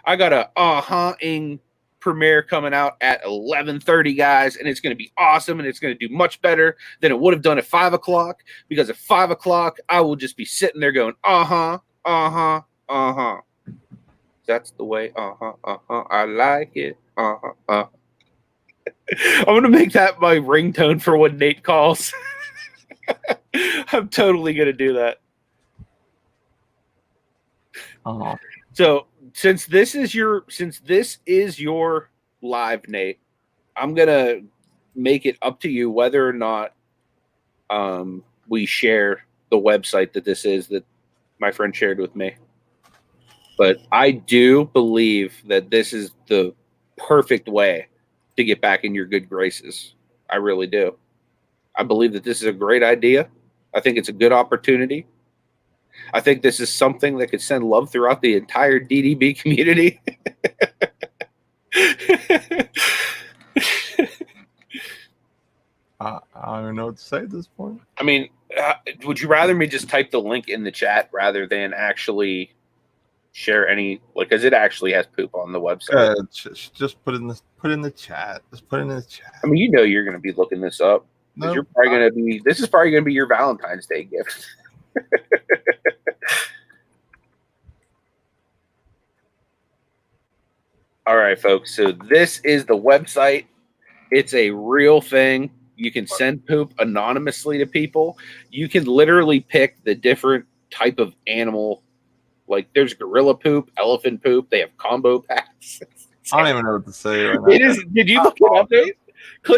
I got a ing premiere coming out at 11:30, guys, and it's going to be awesome, and it's going to do much better than it would have done at 5 o'clock, because at 5 o'clock I will just be sitting there going That's the way I like it. I'm gonna make that my ringtone for when Nate calls. I'm totally gonna do that. So since this is your live, Nate, I'm gonna make it up to you whether or not we share the website that my friend shared with me. But I do believe that this is the perfect way to get back in your good graces. I really do. I believe that this is a great idea. I think it's a good opportunity. I think this is something that could send love throughout the entire DDB community. I don't even know what to say at this point. I mean, would you rather me just type the link in the chat rather than actually share any, because it actually has poop on the website? Just put in the chat. Just put it in the chat. I mean, you're going to be looking this up. This is probably going to be your Valentine's Day gift. All right, folks. So this is the website. It's a real thing. You can send poop anonymously to people. You can literally pick the different type of animal. Like there's gorilla poop, elephant poop. They have combo packs. I don't even know what to say right now. It is. Did you look it up, Dave?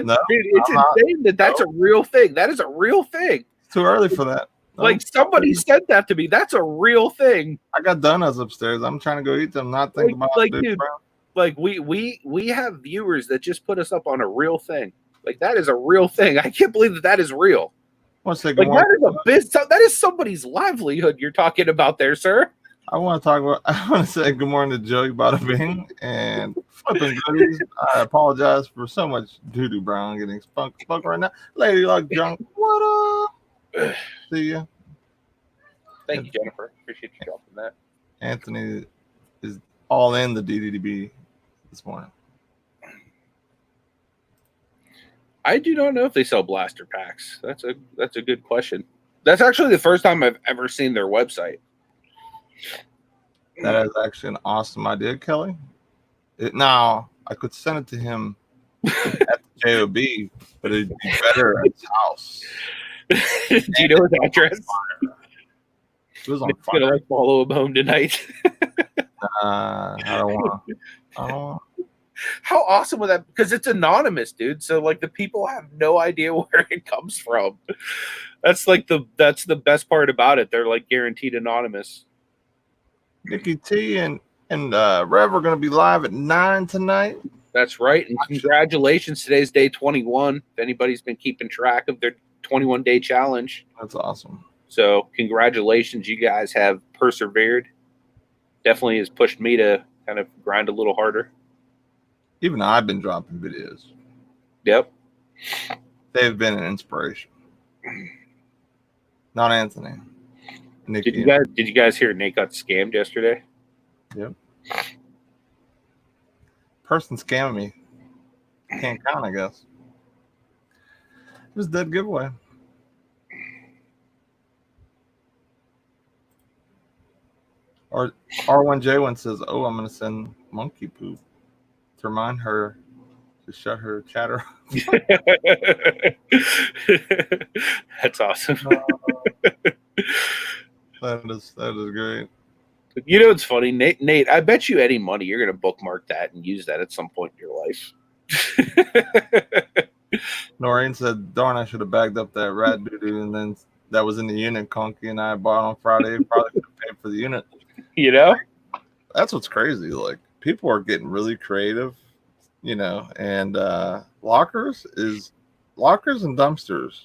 No, it's insane that's a real thing. That is a real thing. It's too early for that. Like somebody said that to me. That's a real thing. I got donuts upstairs. I'm trying to go eat them. Not thinking about dude. Like we have viewers that just put us up on a real thing. Like that is a real thing. I can't believe that is real. Like that is somebody's livelihood you're talking about there, sir. I want to say good morning to Joey Bada Bing and flipping goodies. I apologize for so much doo-doo brown getting spunk right now. Lady Luck Junk, what up? See ya. Thank you, Jennifer. Appreciate you dropping that. Anthony is all in the DDB this morning. I do not know if they sell blaster packs. That's a good question. That's actually the first time I've ever seen their website. That is actually an awesome idea, Kelly. Now I could send it to him at the JOB, but it'd be better at his house. Do you know his address? It was on fire. Gonna follow him home tonight. I don't want. How awesome would that? Because it's anonymous, dude. So like the people have no idea where it comes from. That's the best part about it. They're like guaranteed anonymous. Nikki T and Rev are going to be live at 9 tonight. That's right. And congratulations. Today's day 21. If anybody's been keeping track of their 21-day challenge. That's awesome. So congratulations. You guys have persevered. Definitely has pushed me to kind of grind a little harder. Even I've been dropping videos. Yep. They've been an inspiration. Not Anthony. Nikki. Did you guys hear Nate got scammed yesterday? Yep. Person scamming me. Can't count, I guess. It was a dead giveaway. Or R1J1 says, "Oh, I'm going to send monkey poop to remind her to shut her chatter." That's awesome. That is great. You know, it's funny, Nate. I bet you any money you're going to bookmark that and use that at some point in your life. Noreen said, "Darn, I should have bagged up that rat doo-doo, and then that was in the unit Conky and I bought on Friday. Probably could have paid for the unit." You know, that's what's crazy. Like people are getting really creative, you know, and lockers and dumpsters.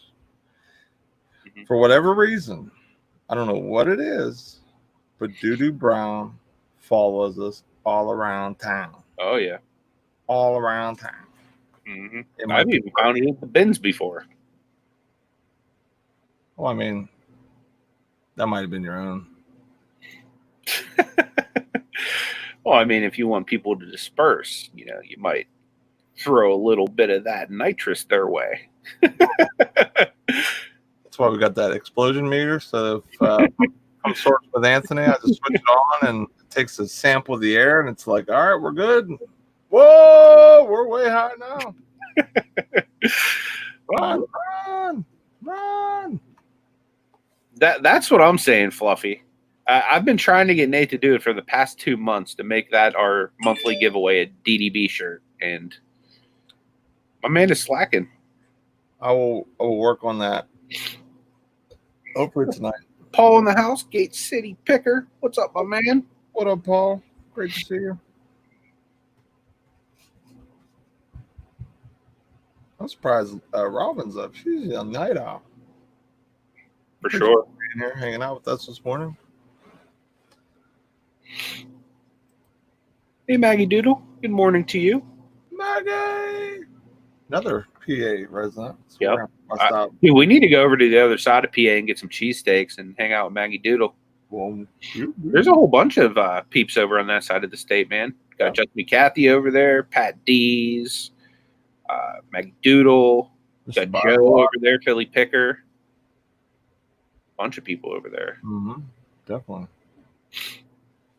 Mm-hmm. For whatever reason, I don't know what it is, but Doo-Doo Brown follows us all around town. Oh yeah, all around town. Mm-hmm. It might I've be. even found it in the bins before. Well, I mean, that might have been your own. Well, I mean, if you want people to disperse, you know, you might throw a little bit of that nitrous their way. That's why we got that explosion meter. So if I'm sorting with Anthony, I just switch it on and it takes a sample of the air, and it's like, all right, we're good. Whoa, we're way high now. Run. That's what I'm saying, Fluffy. I've been trying to get Nate to do it for the past 2 months to make that our monthly giveaway, a DDB shirt, and my man is slacking. I will work on that. Hopefully tonight. Paul in the house, Gate City Picker. What's up, my man? What up, Paul? Great to see you. I'm surprised Robin's up. She's a night owl. For sure. In here hanging out with us this morning. Hey, Maggie Doodle. Good morning to you. Maggie! Another PA resident. So Yep. Dude, we need to go over to the other side of PA and get some cheesesteaks and hang out with Maggie Doodle. well, There's a whole bunch of peeps over on that side of the state, man. Got Justin Cathy over there, Pat D's, Maggie Doodle, got Joe over there, Philly Picker. Bunch of people over there. Mm-hmm. Definitely.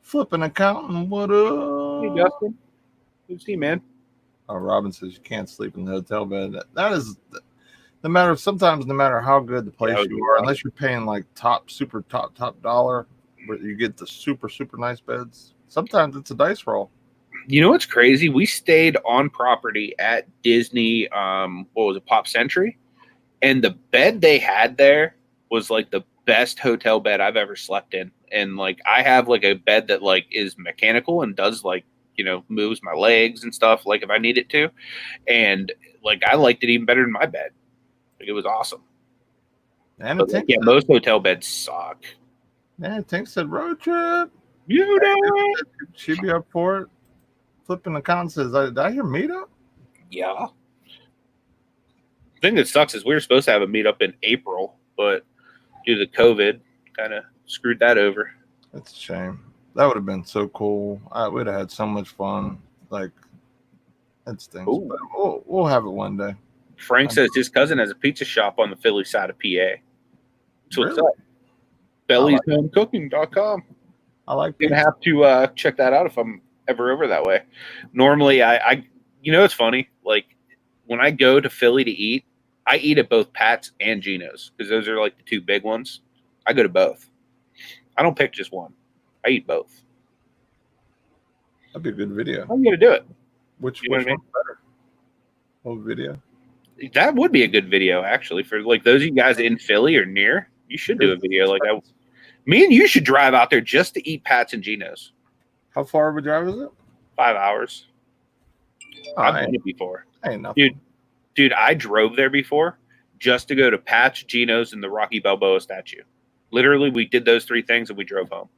Flipping accountant, what up? Hey, Justin. Good to see you, man. Robin says you can't sleep in the hotel bed. That is no matter how good the place you are, unless you're paying like top dollar, where you get the super nice beds. Sometimes it's a dice roll. You know what's crazy? We stayed on property at Disney, Pop Century, and the bed they had there was like the best hotel bed I've ever slept in. And like I have like a bed that like is mechanical and does like, you know, moves my legs and stuff like if I need it to. And like I liked it even better than my bed. Like it was awesome. And But, like, most hotel beds suck. Yeah, Tink said road trip. You know, she'd be up for it. Flipping account says, did I hear meetup? Yeah. The thing that sucks is we were supposed to have a meetup in April, but due to COVID, kind of screwed that over. That's a shame. That would have been so cool. We'd have had so much fun. Like, it stinks. But we'll have it one day. Frank says his cousin has a pizza shop on the Philly side of PA. So what's up? Belly'sHomeCooking.com. I like pizza. Gonna have to check that out if I'm ever over that way. Normally, I you know, it's funny. Like when I go to Philly to eat, I eat at both Pat's and Gino's because those are like the two big ones. I go to both. I don't pick just one. I eat both. That'd be a good video. I'm gonna do it. Which one's better? What video? That would be a good video, actually, for like those of you guys in Philly or near. You should do a video like that. Me and you should drive out there just to eat Pat's and Gino's. How far of a drive is it? 5 hours. I've done it before. Ain't nothing. Dude, I drove there before just to go to Pat's, Gino's, and the Rocky Balboa statue. Literally, we did those three things and we drove home.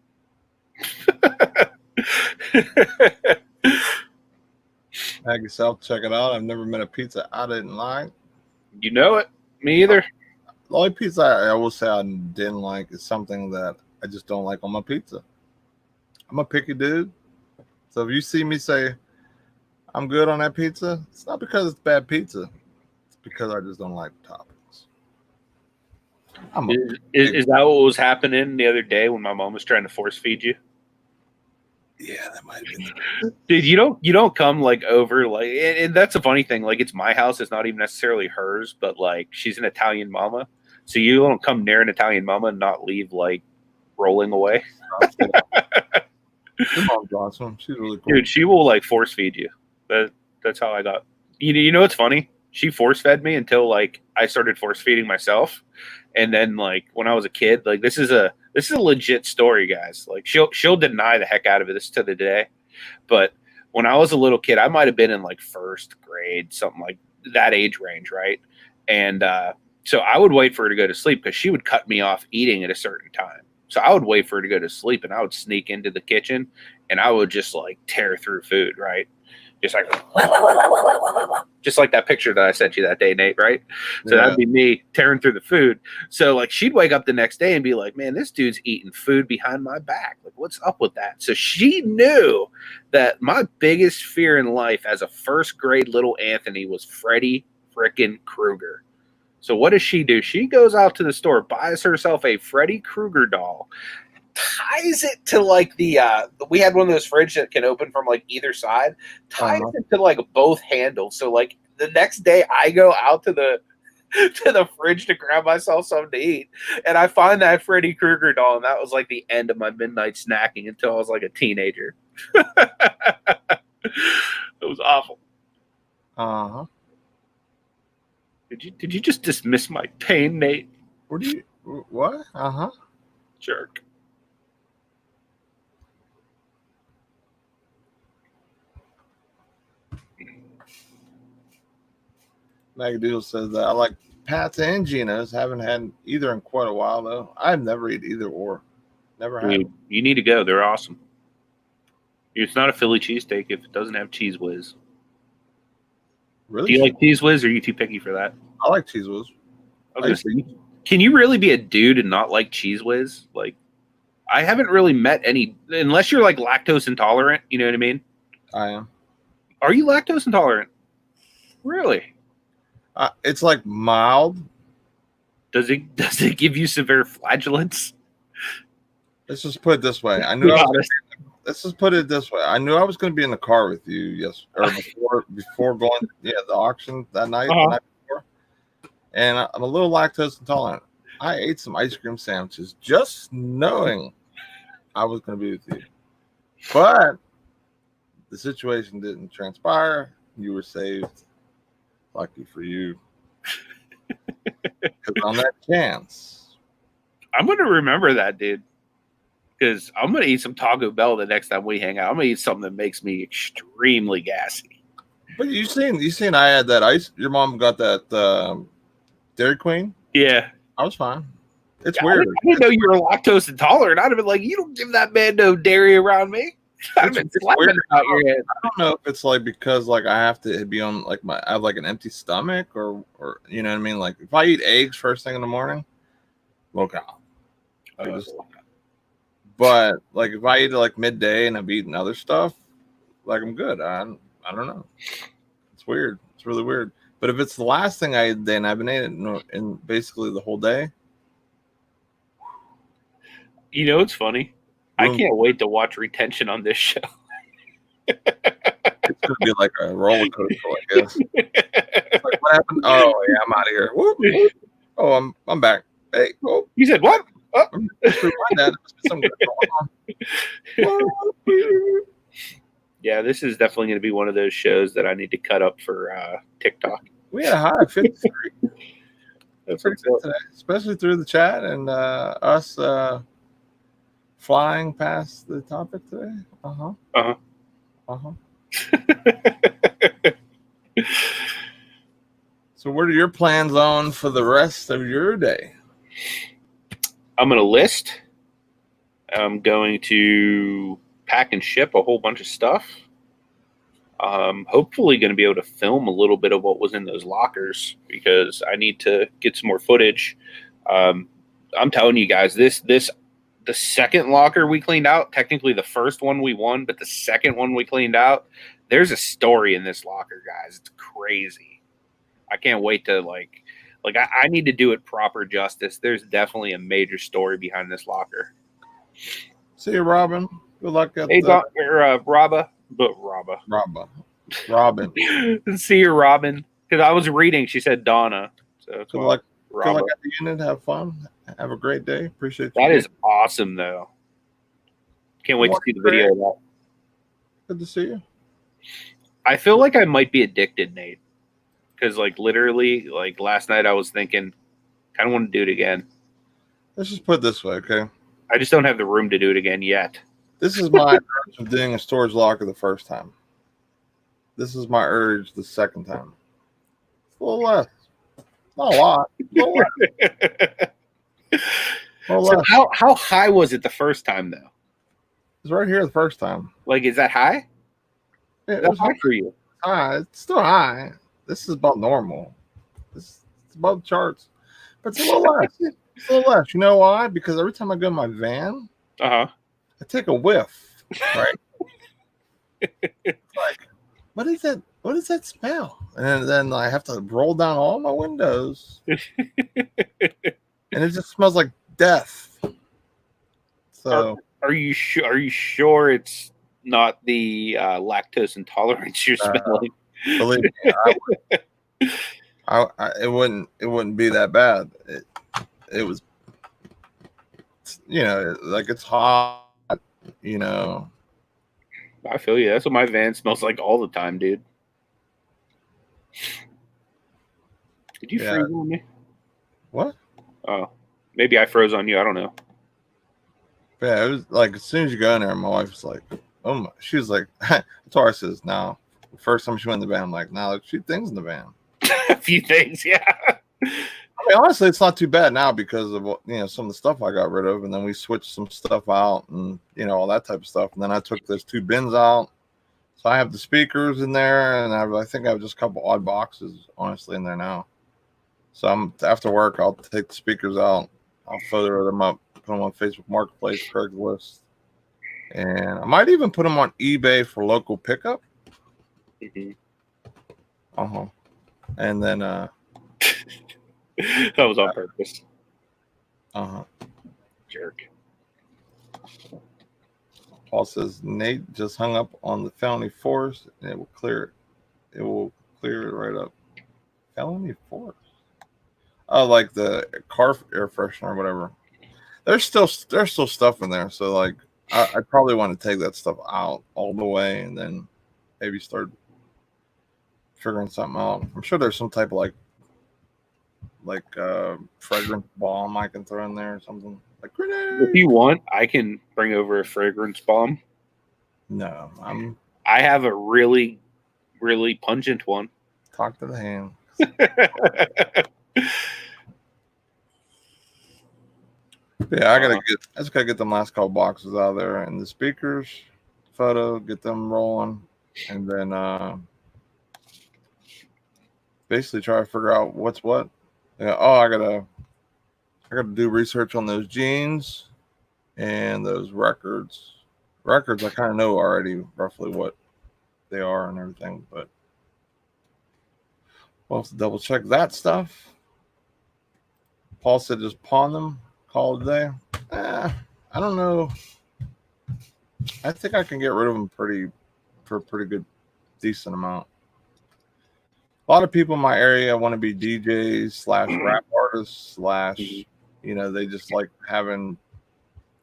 Maggie South, check it out. I've never met a pizza I didn't like. You know it. Me either. The only pizza I will say I didn't like is something that I just don't like on my pizza. I'm a picky dude. So if you see me say I'm good on that pizza, it's not because it's bad pizza. It's because I just don't like toppings. Is that what was happening the other day when my mom was trying to force feed you? Yeah, that might have been. Dude, you don't come like over like, and that's a funny thing. Like it's my house. It's not even necessarily hers, but like she's an Italian mama, so you don't come near an Italian mama and not leave like rolling away. Your mom's awesome. She's really cool. Dude, she will like force feed you. That's how I got. You know what's funny? She force fed me until like I started force feeding myself, and then like when I was a kid, like this is a legit story, guys. Like she'll deny the heck out of it this to the day, but when I was a little kid, I might have been in like first grade, something like that age range, right? And so I would wait for her to go to sleep because she would cut me off eating at a certain time. So I would wait for her to go to sleep, and I would sneak into the kitchen, and I would just like tear through food, right? just like just like that picture that I sent you that day, Nate, right? So that'd be me tearing through the food. So like she'd wake up the next day and be like, man, this dude's eating food behind my back. Like, what's up with that? So she knew that my biggest fear in life as a first grade little Anthony was Freddy frickin' Krueger. So what does she do? She goes out to the store, buys herself a Freddy Krueger doll, ties it to like the we had one of those fridges that can open from like either side, ties it to like both handles. So like the next day I go out to the fridge to grab myself something to eat, and I find that Freddy Krueger doll, and that was like the end of my midnight snacking until I was like a teenager. It was awful. Did you just dismiss my pain, Nate? What? Jerk. Magadoodle says that I like Pat's and Gina's. Haven't had either in quite a while though. I've never eaten either or. Never had. Dude, you need to go. They're awesome. It's not a Philly cheesesteak if it doesn't have Cheese Whiz. Really? Do you like Cheese Whiz, or are you too picky for that? I like Cheese Whiz. Can you really be a dude and not like Cheese Whiz? Like, I haven't really met any, unless you're like lactose intolerant. You know what I mean? I am. Are you lactose intolerant? Really? It's like mild. Does it give you severe flatulence? Let's just put it this way. Let's just put it this way. I knew I was going to be in the car with you before going the auction that night, the night before. And I'm a little lactose intolerant. I ate some ice cream sandwiches just knowing I was going to be with you. But the situation didn't transpire. You were saved. Lucky for you. Because on that chance. I'm going to remember that, dude. Because I'm going to eat some Taco Bell the next time we hang out. I'm going to eat something that makes me extremely gassy. But you seen I had that ice. Your mom got that Dairy Queen? Yeah. I was fine. It's weird. I didn't know you were lactose intolerant. I'd have been like, you don't give that man no dairy around me. I'd have been slapping out your head. I don't know if it's like because like I have to be on like I have like an empty stomach or you know what I mean? Like if I eat eggs first thing in the morning, look out. But like if I eat it like midday and I've eaten other stuff, like I'm good. I don't know. It's weird. It's really weird. But if it's the last thing I ate, then I haven't eaten it in basically the whole day. You know, it's funny. I can't wait to watch retention on this show. It's gonna be like a roller coaster, I guess. Like, what happened? Oh yeah, I'm out of here. Whoop, whoop. Oh, I'm back. Hey, oh. You said what? Oh. Yeah, this is definitely going to be one of those shows that I need to cut up for TikTok. We had a high of 53. That's pretty good today, especially through the chat and us flying past the topic today. So what are your plans on for the rest of your day? I'm going to list. I'm going to pack and ship a whole bunch of stuff. Hopefully going to be able to film a little bit of what was in those lockers because I need to get some more footage. I'm telling you guys, the second locker we cleaned out, technically the first one we won, but the second one we cleaned out, there's a story in this locker, guys. It's crazy. I can't wait to I need to do it proper justice. There's definitely a major story behind this locker. See you, Robin. Good luck at Robin. See you, Robin. Because I was reading, she said Donna. So good luck at the unit. Have fun. Have a great day. Appreciate you. That is awesome, though. Can't wait to see the video of that. Good to see you. I feel like I might be addicted, Nate. Because, literally, last night I was thinking, I don't want to do it again. Let's just put it this way, okay? I just don't have the room to do it again yet. This is my urge of doing a storage locker the first time. This is my urge the second time. It's a little less. Not a lot. A little less. So how high was it the first time, though? It's right here the first time. Is that high? It That's was high for you. high. It's still high. This is about normal. It's above the charts, but it's a little less. It's a little less. You know why? Because every time I go in my van, Uh-huh. I take a whiff. Right? Like, what is that? What does that smell? And then I have to roll down all my windows, and it just smells like death. So, Are you sure? Are you sure it's not the lactose intolerance you're smelling? believe me, it wouldn't be that bad. It was, like it's hot. I feel you. That's what my van smells like all the time, dude. Did you freeze on me? What? Oh, maybe I froze on you. I don't know. Yeah, it was like as soon as you go in there, my wife was like, "Oh my!" She was like, "Taurus says now." The first time she went in the van, I'm like, "Now there's a few things in the van." A few things, yeah. I mean, honestly, it's not too bad now because of some of the stuff I got rid of, and then we switched some stuff out, and all that type of stuff. And then I took those 2 bins out, so I have the speakers in there, and I think I have just a couple odd boxes, honestly, in there now. So after work, I'll take the speakers out, I'll photo them up, put them on Facebook Marketplace, Craigslist, and I might even put them on eBay for local pickup. And then that was on purpose. Jerk. Paul says Nate just hung up on the felony force, and it will clear it. It will clear it right up. Felony force. Oh, like the car air freshener or whatever. There's still stuff in there, so like I probably want to take that stuff out all the way, and then maybe start figuring something out. I'm sure there's some type of like fragrance balm I can throw in there or something. Like grenade. If you want, I can bring over a fragrance bomb. No, I have a really, really pungent one. Talk to the hand. Yeah, I just gotta get them last couple boxes out of there, and the speakers, photo, get them rolling, and then basically try to figure out what's what. Yeah, I gotta do research on those jeans and those records. Records, I kind of know already roughly what they are and everything, but we'll have to double check that stuff. Paul said just pawn them, call it a day. I don't know. I think I can get rid of them for a pretty good, decent amount. A lot of people in my area want to be DJs / rap artists / they just like having.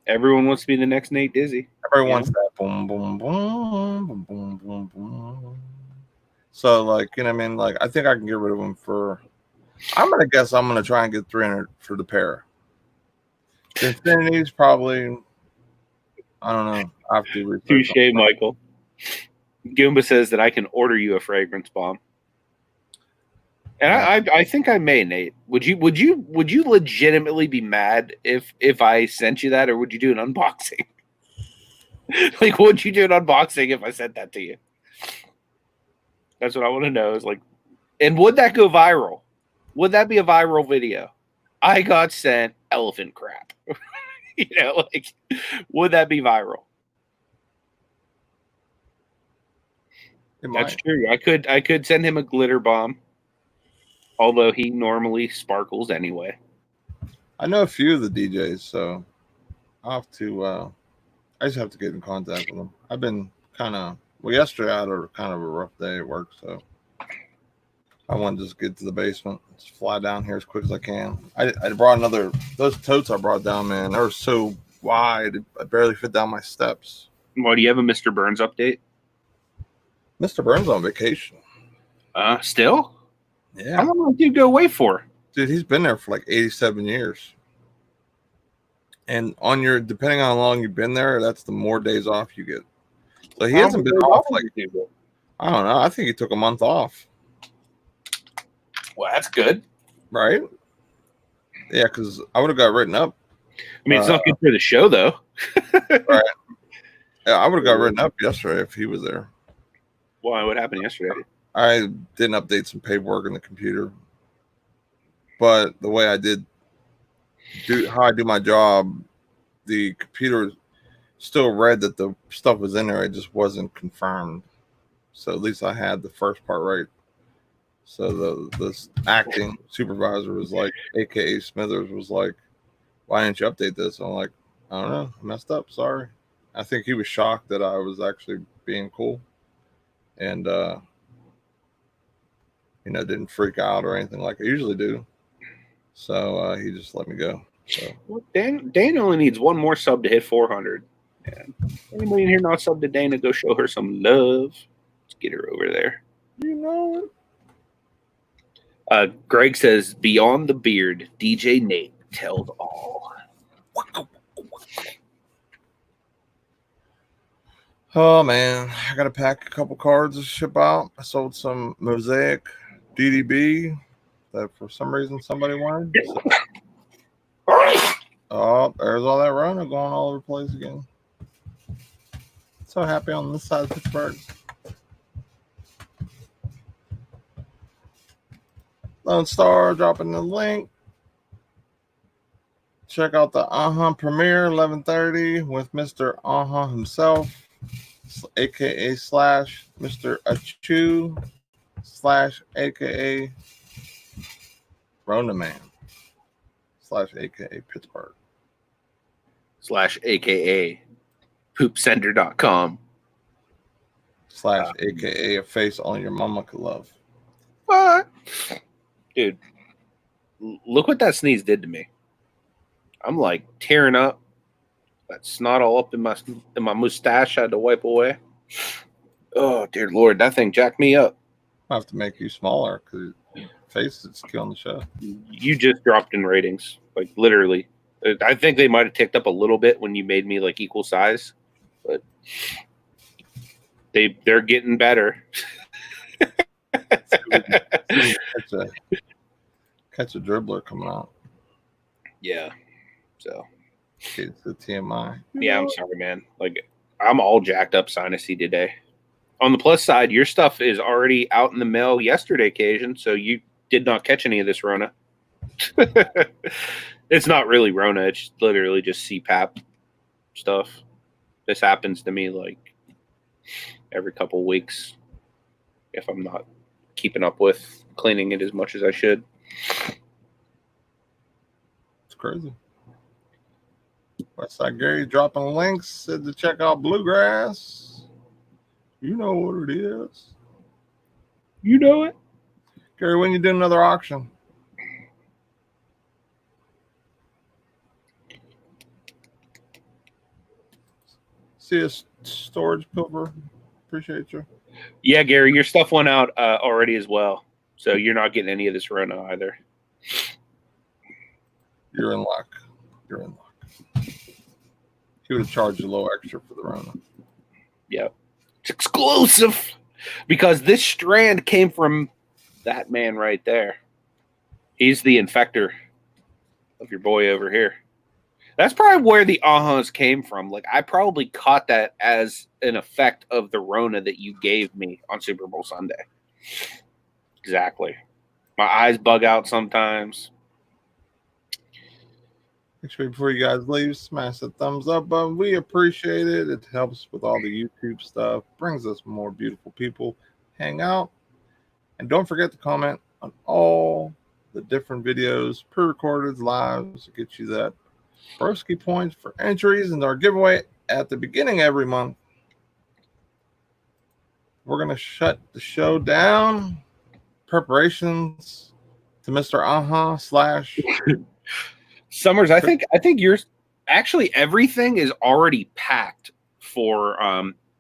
Everyone wants to be the next Nate Dizzy. Everyone wants that boom, boom, boom, boom, boom, boom, boom. So, like, I mean? Like, I think I can get rid of them for. I'm gonna guess I'm gonna try and get 300 for the pair. The Infinity's probably. I don't know. I have to research. Touche, Michael. Goomba says that I can order you a fragrance bomb. And I think I may, Nate. Would you legitimately be mad if I sent you that, or would you do an unboxing? Like, would you do an unboxing if I sent that to you? That's what I want to know. Is like, and would that go viral? Would that be a viral video? I got sent elephant crap. Like, would that be viral? That's true. I could send him a glitter bomb. Although he normally sparkles anyway. I know a few of the DJs, so I'll have to. I just have to get in contact with them. I've been yesterday I had a kind of a rough day at work, so I want to just get to the basement, just fly down here as quick as I can. I brought those totes I brought down, man. They were so wide, I barely fit down my steps. Well, do you have a Mr. Burns update? Mr. Burns on vacation. Still? Yeah. How long did you go away for? Dude, he's been there for like 87 years. And depending on how long you've been there, that's the more days off you get. So he hasn't been off I don't know. I think he took a month off. Well, that's good. Right? Yeah, because I would have got written up. I mean, it's not good for the show, though. Right. Yeah, I would have got written up yesterday if he was there. Why? What happened yesterday? I didn't update some paperwork in the computer, but the way I did how I do my job, the computer still read that the stuff was in there. It just wasn't confirmed. So at least I had the first part right. So the acting supervisor was like, AKA Smithers was like, "Why didn't you update this?" I'm like, "I don't know, I messed up. Sorry." I think he was shocked that I was actually being cool, and didn't freak out or anything like I usually do. So he just let me go. So Well, Dan only needs one more sub to hit 400. And anybody in here not sub to Dana, go show her some love. Let's get her over there. you know it. Greg says, "Beyond the beard, DJ Nate tells all." Oh man, I gotta pack a couple cards to ship out. I sold some Mosaic DDB that for some reason somebody wanted. Oh, there's all that Rona going all over the place again. So happy on this side of Pittsburgh. Lone Star dropping the link. Check out the premiere 11:30 with Mr. himself, aka slash Mr. Achu slash aka Rona Man slash aka Pittsburgh slash aka poopsender.com slash aka a face only your mama could love. What? Dude, look what that sneeze did to me. I'm like tearing up. That snot all up in my mustache. I had to wipe away. Oh dear Lord, that thing jacked me up. I have to make you smaller because your face is killing the show. You just dropped in ratings, like literally. I think they might have ticked up a little bit when you made me like equal size, but they're getting better. Catch a dribbler coming out. Yeah. So it's the TMI. Yeah, I'm sorry, man. Like I'm all jacked up sinusy today. On the plus side, your stuff is already out in the mail yesterday occasion, so you did not catch any of this Rona. It's not really Rona, it's literally just CPAP stuff. This happens to me like every couple weeks if I'm not keeping up with cleaning it as much as I should. It's crazy. Westside Gary dropping links, said to check out Bluegrass. You know what it is. You know it. Gary, when you do another auction? See a storage pilfer. Appreciate you. Yeah, Gary, your stuff went out already as well. So you're not getting any of this Rona either. You're in luck. You're in luck. He would have charged you a little extra for the Rona. Yep. It's exclusive because this strand came from that man right there. He's the infector of your boy over here. That's probably where the ahas came from. Like I probably caught that as an effect of the Rona that you gave me on Super Bowl Sunday. Exactly. My eyes bug out sometimes. Make sure before you guys leave, smash the thumbs up button. We appreciate it. It helps with all the YouTube stuff. Brings us more beautiful people. Hang out. And don't forget to comment on all the different videos, pre-recorded, lives, to get you that Broski points for entries into our giveaway at the beginning of every month. We're going to shut the show down. Preparations to Mr. slash Summers, I think yours actually everything is already packed for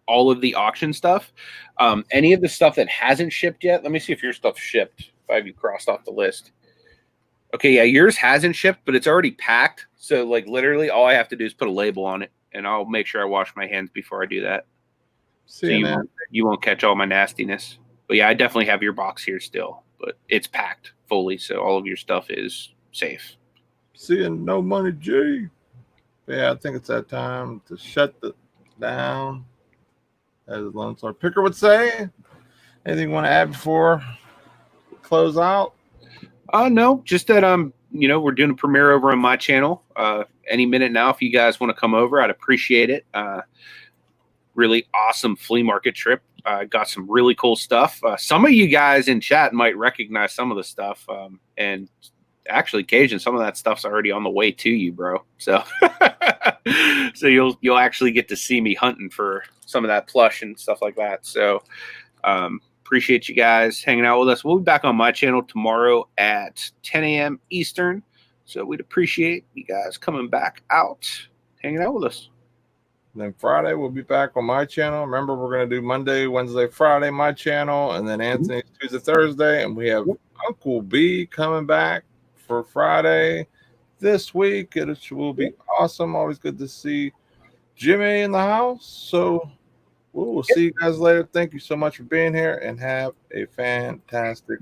all of the auction stuff. Any of the stuff that hasn't shipped yet, let me see if your stuff shipped. If I have you crossed off the list. Okay, yeah, yours hasn't shipped, but it's already packed. So like literally all I have to do is put a label on it and I'll make sure I wash my hands before I do that. See you, you won't catch all my nastiness. But yeah, I definitely have your box here still, but it's packed fully, so all of your stuff is safe. Seeing No Money G. Yeah, I think it's that time to shut the down, as Lone Star Picker would say. Anything you want to add before we close out? No, just that we're doing a premiere over on my channel. Any minute now, if you guys want to come over, I'd appreciate it. Really awesome flea market trip. Got some really cool stuff. Some of you guys in chat might recognize some of the stuff. And actually, Cajun, some of that stuff's already on the way to you, bro. So, so you'll actually get to see me hunting for some of that plush and stuff like that. So, appreciate you guys hanging out with us. We'll be back on my channel tomorrow at 10 a.m. Eastern. So we'd appreciate you guys coming back out, hanging out with us. Then Friday we'll be back on my channel. Remember, we're going to do Monday, Wednesday, Friday, my channel, and then Anthony's Tuesday, Thursday. And we have Uncle B coming back for Friday this week. It will be awesome. Always good to see Jimmy in the house. So we'll see you guys later. Thank you so much for being here and have a fantastic